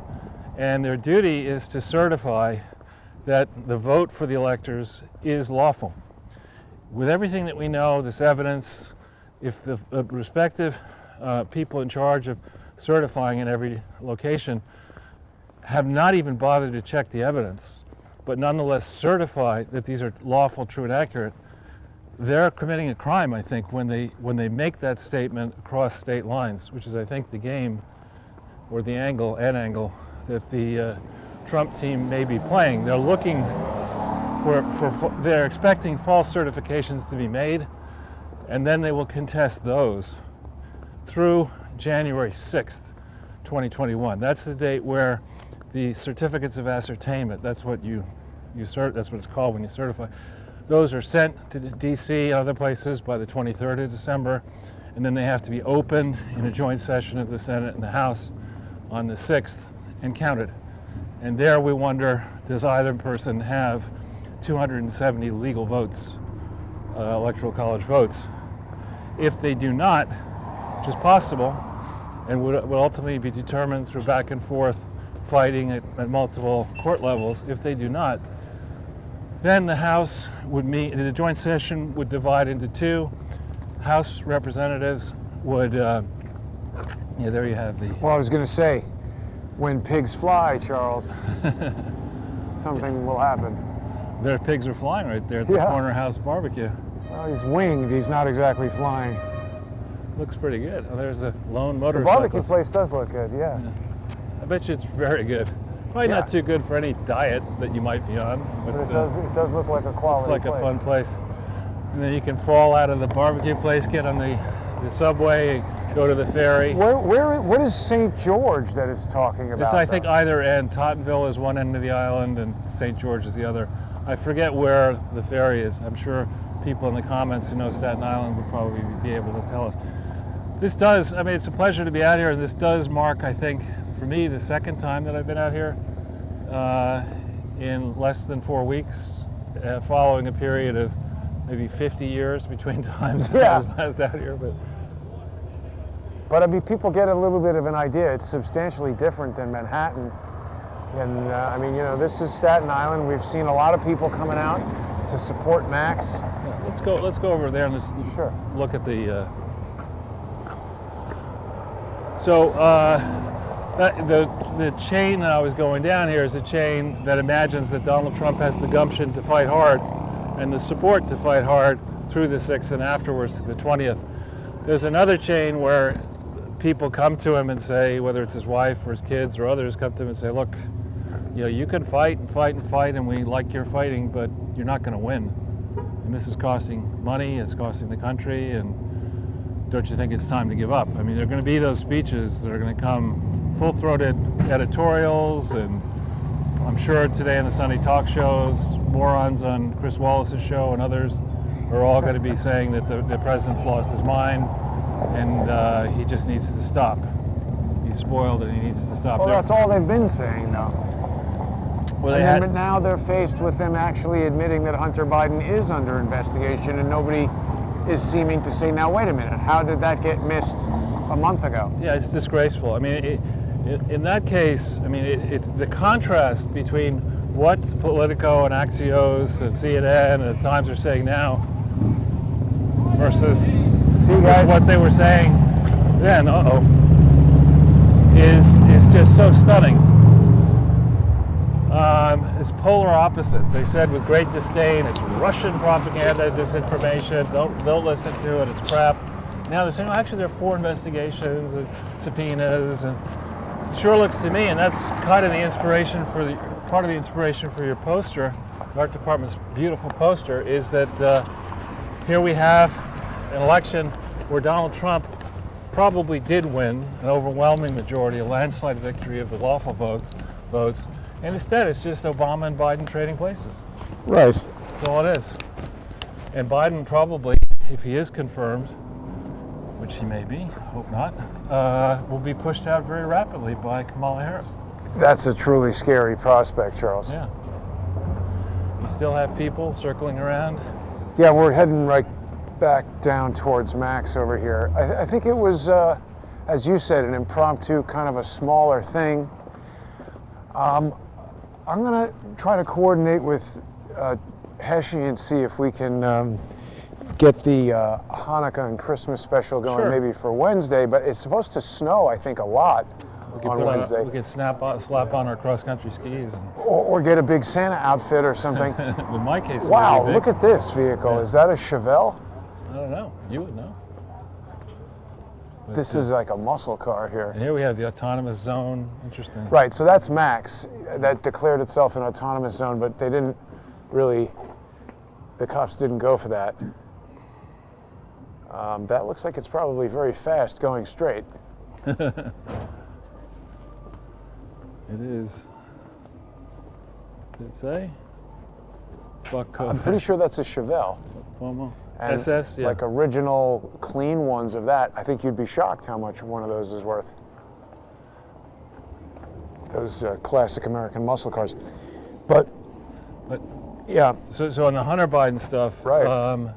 and their duty is to certify that the vote for the electors is lawful. With everything that we know, this evidence, if the respective people in charge of certifying in every location have not even bothered to check the evidence, but nonetheless certify that these are lawful, true, and accurate, they're committing a crime, I think, when they make that statement across state lines, which is, I think, the game or the angle that the Trump team may be playing. They're looking they're expecting false certifications to be made, and then they will contest those through January 6th, 2021. That's the date where the certificates of ascertainment, that's what that's what it's called when you certify, those are sent to DC and other places by the 23rd of December, and then they have to be opened in a joint session of the Senate and the House on the 6th and counted. And there we wonder, does either person have 270 legal votes, electoral college votes? If they do not, which is possible, and would ultimately be determined through back and forth fighting at multiple court levels, if they do not, then the House would meet, the joint session would divide into two. House representatives would, there you have the... Well, I was going to say, when pigs fly, Charles, something will happen. Their pigs are flying right there at the corner house barbecue. Well, he's winged. He's not exactly flying. Looks pretty good. Oh, there's a lone motorcycle. The barbecue place does look good, yeah. I bet you it's very good. Probably not too good for any diet that you might be on. But it does look like a quality place. It's like a fun place. And then you can fall out of the barbecue place, get on the subway, go to the ferry. What is St. George that it's talking about? It's, I think, either end. Tottenville is one end of the island and St. George is the other. I forget where the ferry is. I'm sure people in the comments who know Staten Island would probably be able to tell us. This does, I mean, it's a pleasure to be out here, and this does mark, I think, for me, the second time that I've been out here in less than 4 weeks, following a period of maybe 50 years between times that I was last out here. But I mean, people get a little bit of an idea. It's substantially different than Manhattan. And I mean, you know, this is Staten Island. We've seen a lot of people coming out to support Max. Yeah, let's go over there and just look at the. The chain that I was going down here is a chain that imagines that Donald Trump has the gumption to fight hard and the support to fight hard through the 6th and afterwards to the 20th. There's another chain where people come to him and say, whether it's his wife or his kids or others come to him and say, look, you know, you can fight and fight and fight, and we like your fighting, but you're not going to win. And this is costing money, it's costing the country, and don't you think it's time to give up? I mean, there are going to be those speeches that are going to come full-throated editorials, and I'm sure today in the Sunday talk shows, morons on Chris Wallace's show and others are all going to be saying that the president's lost his mind and he just needs to stop. He's spoiled and he needs to stop. Well, that's all they've been saying, though. Well, but now they're faced with them actually admitting that Hunter Biden is under investigation, and nobody is seeming to say, now, wait a minute, how did that get missed a month ago? Yeah, it's disgraceful. I mean, in that case, I mean, it's the contrast between what Politico and Axios and CNN and the Times are saying now versus what they were saying then, is just so stunning. It's polar opposites. They said with great disdain, it's Russian propaganda, disinformation, don't listen to it, it's crap. Now they're saying, well, actually there are 4 investigations and subpoenas, and it sure looks to me, and that's kind of the inspiration for part of the inspiration for your poster, the art department's beautiful poster, is that here we have an election where Donald Trump probably did win an overwhelming majority, a landslide victory of the lawful votes, and instead it's just Obama and Biden trading places. Right. That's all it is. And Biden probably, if he is confirmed, which he may be, hope not, will be pushed out very rapidly by Kamala Harris. That's a truly scary prospect, Charles. Yeah. You still have people circling around? Yeah, we're heading right back down towards Max over here. I think it was, as you said, an impromptu, kind of a smaller thing. I'm going to try to coordinate with Heshy and see if we can get the Hanukkah and Christmas special going, Sure. maybe for Wednesday, but it's supposed to snow, I think, a lot on Wednesday. We could slap on our cross-country skis. Or get a big Santa outfit or something. In my case, it wow, would be big. look at this vehicle. Yeah. Is that a Chevelle? I don't know. You would know. But, This is like a muscle car here. And here we have the autonomous zone. Interesting. Right, so that's Max. That declared itself an autonomous zone, but they didn't really, the cops didn't go for that. That looks like it's probably very fast going straight. It is. Did it say? Buck I'm pretty sure that's a Chevelle. Cuomo. And SS, yeah. like original clean ones of that, I think you'd be shocked how much one of those is worth. Those classic American muscle cars. But yeah. So on the Hunter Biden stuff, right.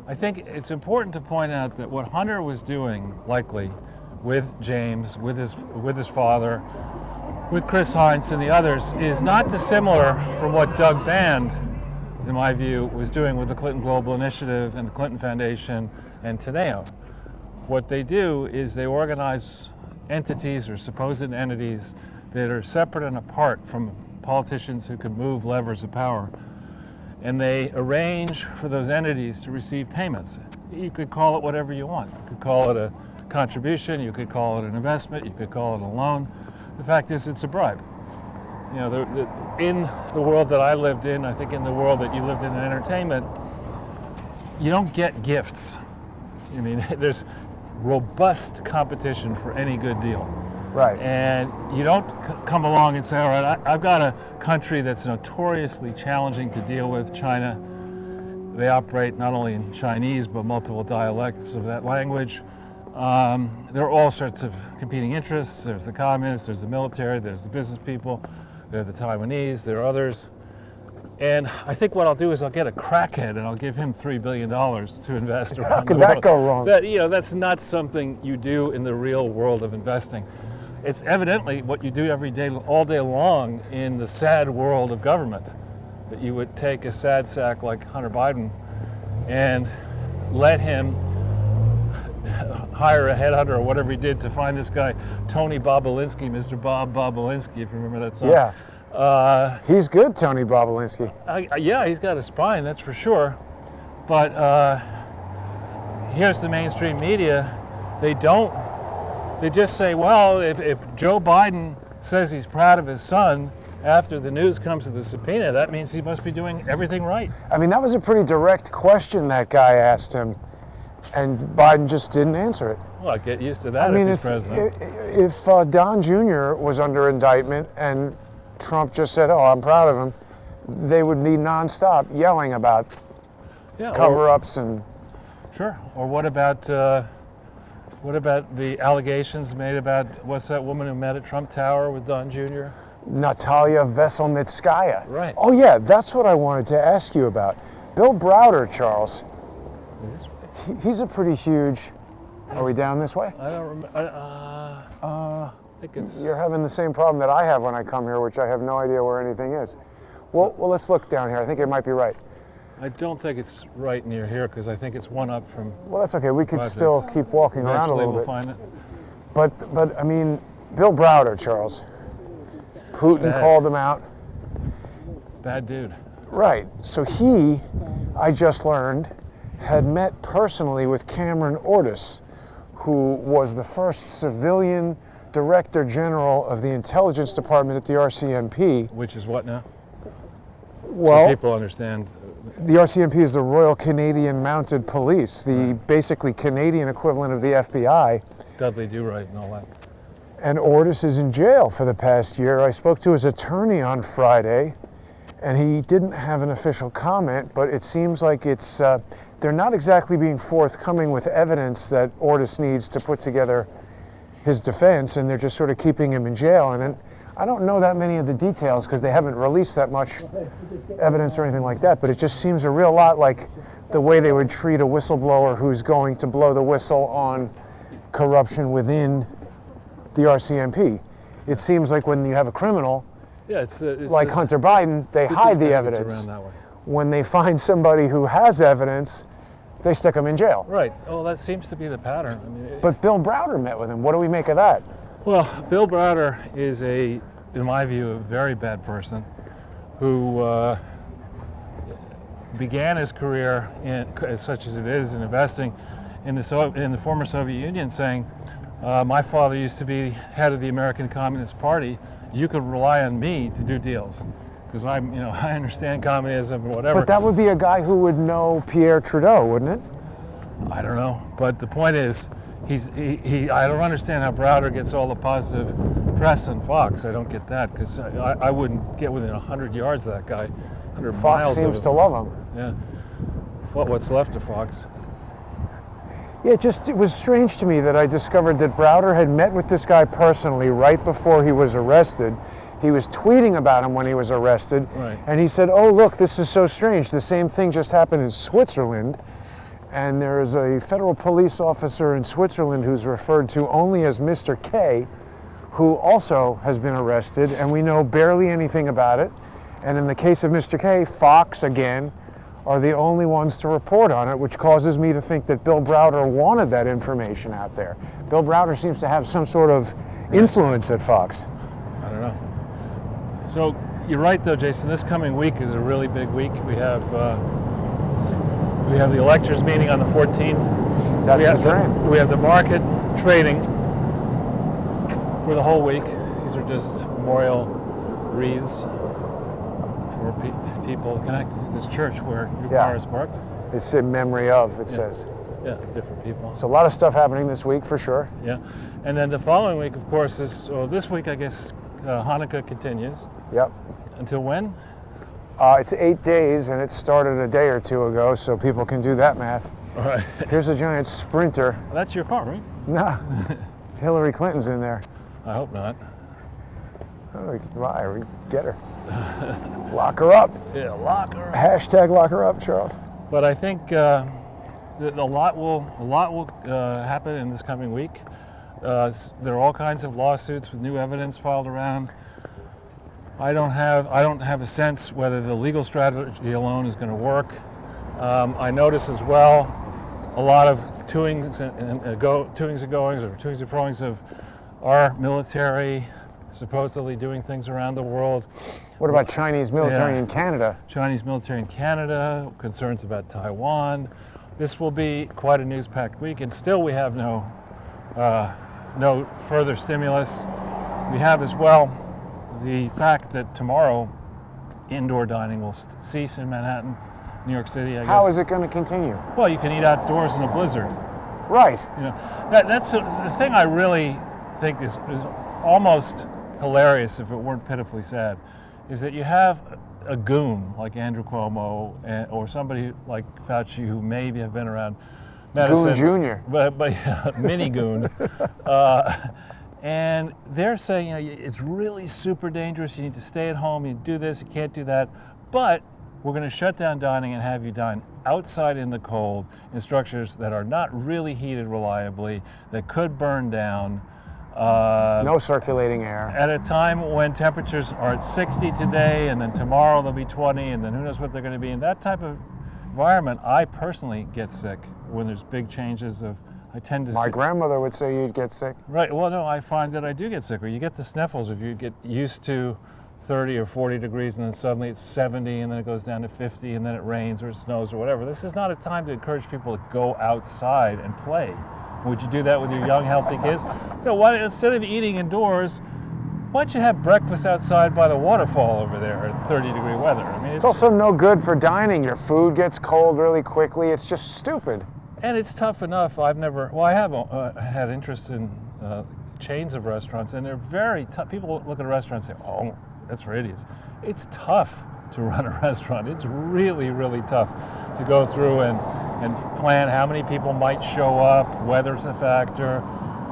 I think it's important to point out that what Hunter was doing, likely, with James, with his father, with Chris Heinz and the others, is not dissimilar from what Doug Band, in my view, was doing with the Clinton Global Initiative and the Clinton Foundation and Teneo. What they do is they organize entities or supposed entities that are separate and apart from politicians who can move levers of power. And they arrange for those entities to receive payments. You could call it whatever you want. You could call it a contribution, you could call it an investment, you could call it a loan. The fact is, it's a bribe. You know, in the world that I lived in, I think in the world that you lived in entertainment, you don't get gifts. I mean, there's robust competition for any good deal. Right. And you don't come along and say, all right, I've got a country that's notoriously challenging to deal with, China. They operate not only in Chinese, but multiple dialects of that language. There are all sorts of competing interests. There's the communists, there's the military, there's the business people, there are the Taiwanese, there are others. And I think what I'll do is I'll get a crackhead and I'll give him $3 billion to invest around the world. How could that go wrong? That's not something you do in the real world of investing. It's evidently what you do every day, all day long in the sad world of government, that you would take a sad sack like Hunter Biden and let him hire a headhunter or whatever he did to find this guy, Tony Bobolinsky, Mr. Bob Bobolinsky, if you remember that song. Yeah. He's good, Tony Bobolinsky. Yeah, he's got a spine, that's for sure. But here's the mainstream media. They just say, well, if Joe Biden says he's proud of his son after the news comes to the subpoena, that means he must be doing everything right. I mean, that was a pretty direct question that guy asked him, and Biden just didn't answer it. Well, get used to that if he's president. If Don Jr. was under indictment and Trump just said, oh, I'm proud of him, they would be nonstop yelling about cover-ups and... Sure. Or what about the allegations made about, what's that woman who met at Trump Tower with Don Jr.? Natalia Veselnitskaya. Right. Oh yeah, that's what I wanted to ask you about. Bill Browder, Charles. He's a pretty huge... Are we down this way? I don't remember. I think it's... You're having the same problem that I have when I come here, which I have no idea where anything is. Well, let's look down here. I think it might be right. I don't think it's right near here because I think it's one up from... Well, that's okay. We could still keep walking around a little bit. Eventually But we'll find it. I mean, Bill Browder, Charles. Putin called him out. Bad dude. Right. So he, I just learned, had met personally with Cameron Ortis, who was the first civilian Director General of the Intelligence Department at the RCMP. Which is what now? Well, so people understand. The RCMP is the Royal Canadian Mounted Police, the basically Canadian equivalent of the FBI. Dudley Do-Right and all that. And Ortis is in jail for the past year. I spoke to his attorney on Friday, and he didn't have an official comment, but it seems like it's they're not exactly being forthcoming with evidence that Ortiz needs to put together his defense, and they're just sort of keeping him in jail. And I don't know that many of the details because they haven't released that much evidence or anything like that, but it just seems a real lot like the way they would treat a whistleblower who's going to blow the whistle on corruption within the RCMP. It seems like when you have a criminal, it's like Hunter Biden, they hide the evidence. Around that way. When they find somebody who has evidence, they stick them in jail. Right. Well, that seems to be the pattern. I mean, but Bill Browder met with him. What do we make of that? Well, Bill Browder is in my view, a very bad person who began his career, as such as it is, in investing in the former Soviet Union, saying, my father used to be head of the American Communist Party. You could rely on me to do deals. Because I understand communism or whatever. But that would be a guy who would know Pierre Trudeau, wouldn't it? I don't know. But the point is, I don't understand how Browder gets all the positive press on Fox. I don't get that, because I wouldn't get within 100 yards of that guy. 100 Fox miles seems to love him. Yeah. What's left of Fox. Yeah, it was strange to me that I discovered that Browder had met with this guy personally right before he was arrested. He was tweeting about him when he was arrested, right. And he said, oh, look, this is so strange. The same thing just happened in Switzerland, and there is a federal police officer in Switzerland who's referred to only as Mr. K, who also has been arrested, and we know barely anything about it. And in the case of Mr. K, Fox, again, are the only ones to report on it, which causes me to think that Bill Browder wanted that information out there. Bill Browder seems to have some sort of influence at Fox. I don't know. So you're right, though, Jason. This coming week is a really big week. We have the electors meeting on the 14th. That's the dream. We have the market trading for the whole week. These are just memorial wreaths for people connected to this church where your car is parked. It's in memory of, it says. Yeah, different people. So a lot of stuff happening this week for sure. Yeah, and then the following week, of course, this week, I guess, Hanukkah continues. Yep. Until when? It's 8 days, and it started a day or two ago, so people can do that math. All right. Here's a giant Sprinter. Well, that's your car, right? No. Hillary Clinton's in there. I hope not. Oh, we can buy her. We can get her. Lock her up. Yeah, lock her up. Hashtag lock her up, Charles. But I think a lot will happen in this coming week. There are all kinds of lawsuits with new evidence filed around. I don't have a sense whether the legal strategy alone is going to work. I notice as well a lot of toings and froings of our military supposedly doing things around the world. What about Chinese military in Canada? Chinese military in Canada, concerns about Taiwan. This will be quite a news-packed week, and still we have no further stimulus. We have as well the fact that tomorrow indoor dining will cease in Manhattan, New York City, I guess. How is it going to continue? Well, you can eat outdoors in a blizzard. Right. You know, that's the thing I really think is almost hilarious, if it weren't pitifully sad, is that you have a goon like Andrew Cuomo or somebody like Fauci who maybe have been around medicine. Goon Jr. But mini goon. And they're saying, it's really super dangerous. You need to stay at home. You do this, you can't do that. But we're going to shut down dining and have you dine outside in the cold in structures that are not really heated reliably, that could burn down. No circulating air. At a time when temperatures are at 60 today, and then tomorrow they'll be 20, and then who knows what they're going to be. In that type of environment, I personally get sick when there's big changes of. I tend to. My grandmother would say you'd get sick. Right. Well, no, I find that I do get sick. Or you get the sniffles if you get used to 30 or 40 degrees, and then suddenly it's 70, and then it goes down to 50, and then it rains or it snows or whatever. This is not a time to encourage people to go outside and play. Would you do that with your young, healthy kids? Why, instead of eating indoors, why don't you have breakfast outside by the waterfall over there in 30-degree weather? I mean, it's also no good for dining. Your food gets cold really quickly. It's just stupid. And it's tough enough. I have had interest in chains of restaurants, and they're very tough. People look at a restaurant and say, oh, that's for idiots. It's tough to run a restaurant. It's really, really tough to go through and and plan how many people might show up. Weather's a factor.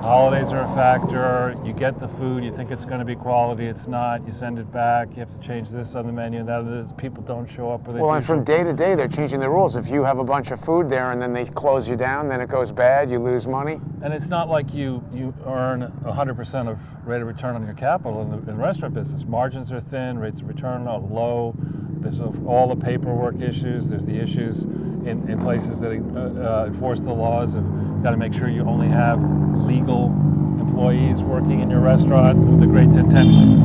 Holidays are a factor. You get the food, you think it's going to be quality, it's not. You send it back. You have to change this on the menu. That people don't show up. Or they Well, do and from show day to day, they're changing the rules. If you have a bunch of food there and then they close you down, then it goes bad, you lose money. And it's not like you earn 100% of rate of return on your capital in the restaurant business. Margins are thin, rates of return are low. There's all the paperwork issues. There's the issues in places that enforce the laws of got to make sure you only have legal employees working in your restaurant. The great temptation.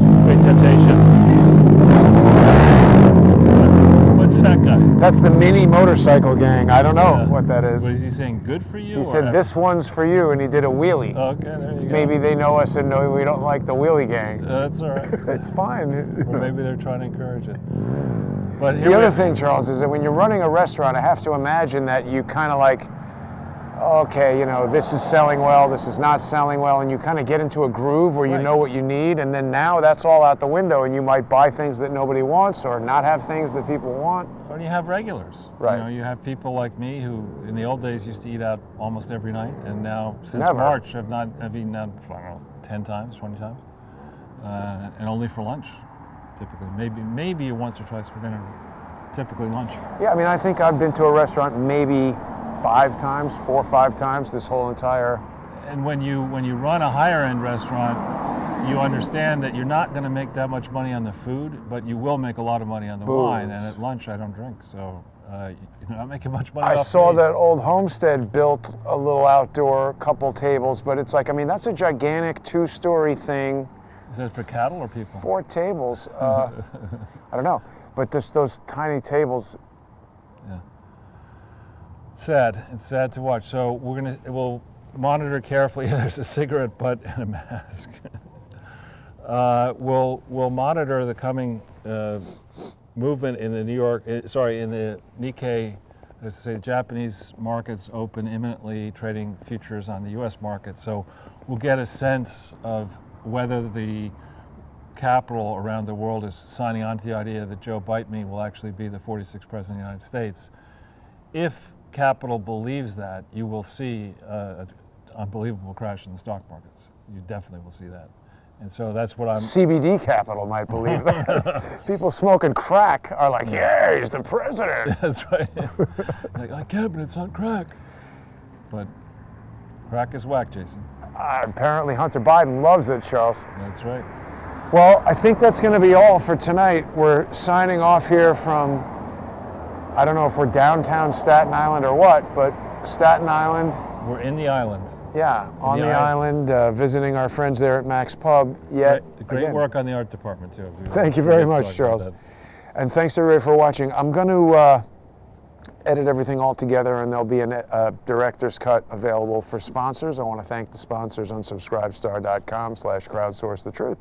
What's that guy? That's the mini motorcycle gang. I don't know what that is. What is he saying? Good for you? He said, "This one's for you," and he did a wheelie. Okay, there you go. Maybe they know us and know we don't like the wheelie gang. That's all right. It's fine. Or maybe they're trying to encourage it. But the other thing, Charles, is that when you're running a restaurant, I have to imagine that you kind of like, okay, you know, this is selling well, this is not selling well, and you kind of get into a groove where you know what you need, and then now that's all out the window, and you might buy things that nobody wants or not have things that people want. Or you have regulars. Right. You know, you have people like me who, in the old days, used to eat out almost every night, and now since Never. March, I've eaten out, I don't know, 10 times, 20 times, and only for lunch, typically. Maybe once or twice for dinner. Typically lunch. Yeah, I mean, I think I've been to a restaurant maybe 4 or 5 times this whole entire. And when you run a higher end restaurant, you understand that you're not going to make that much money on the food, but you will make a lot of money on the wine. And at lunch, I don't drink, so you're not making much money. I off saw me. that old homestead built a little outdoor couple tables, but it's like, I mean, that's a gigantic 2-story thing. Is that for cattle or people? 4 tables. I don't know. But just those tiny tables. Yeah. Sad. It's sad to watch. So we'll monitor carefully. There's a cigarette butt and a mask. We'll monitor the coming movement in the in the Nikkei. Let's say Japanese markets open imminently, trading futures on the U.S. market. So we'll get a sense of whether the capital around the world is signing on to the idea that Joe Bite Me will actually be the 46th president of the United States. If capital believes that, you will see an unbelievable crash in the stock markets. You definitely will see that. And so that's what I'm... CBD capital might believe that. People smoking crack are like, yeah, he's the president. That's right. Like, I can't, but it's on crack. But crack is whack, Jason. Apparently Hunter Biden loves it, Charles. That's right. Well, I think that's going to be all for tonight. We're signing off here from, I don't know if we're downtown Staten Island or what, but Staten Island. We're in the island. Yeah, on the island, visiting our friends there at Mac's Pub. Great work on the art department, too. Thank you very much, Charles. And thanks everybody for watching. I'm going to edit everything all together, and there'll be a director's cut available for sponsors. I want to thank the sponsors on subscribestar.com/crowdsourcethetruth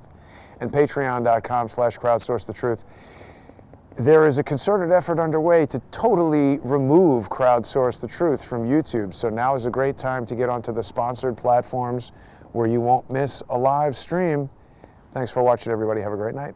and patreon.com/crowdsourcethetruth. There is a concerted effort underway to totally remove Crowdsource the Truth from YouTube. So now is a great time to get onto the sponsored platforms where you won't miss a live stream. Thanks for watching, everybody. Have a great night.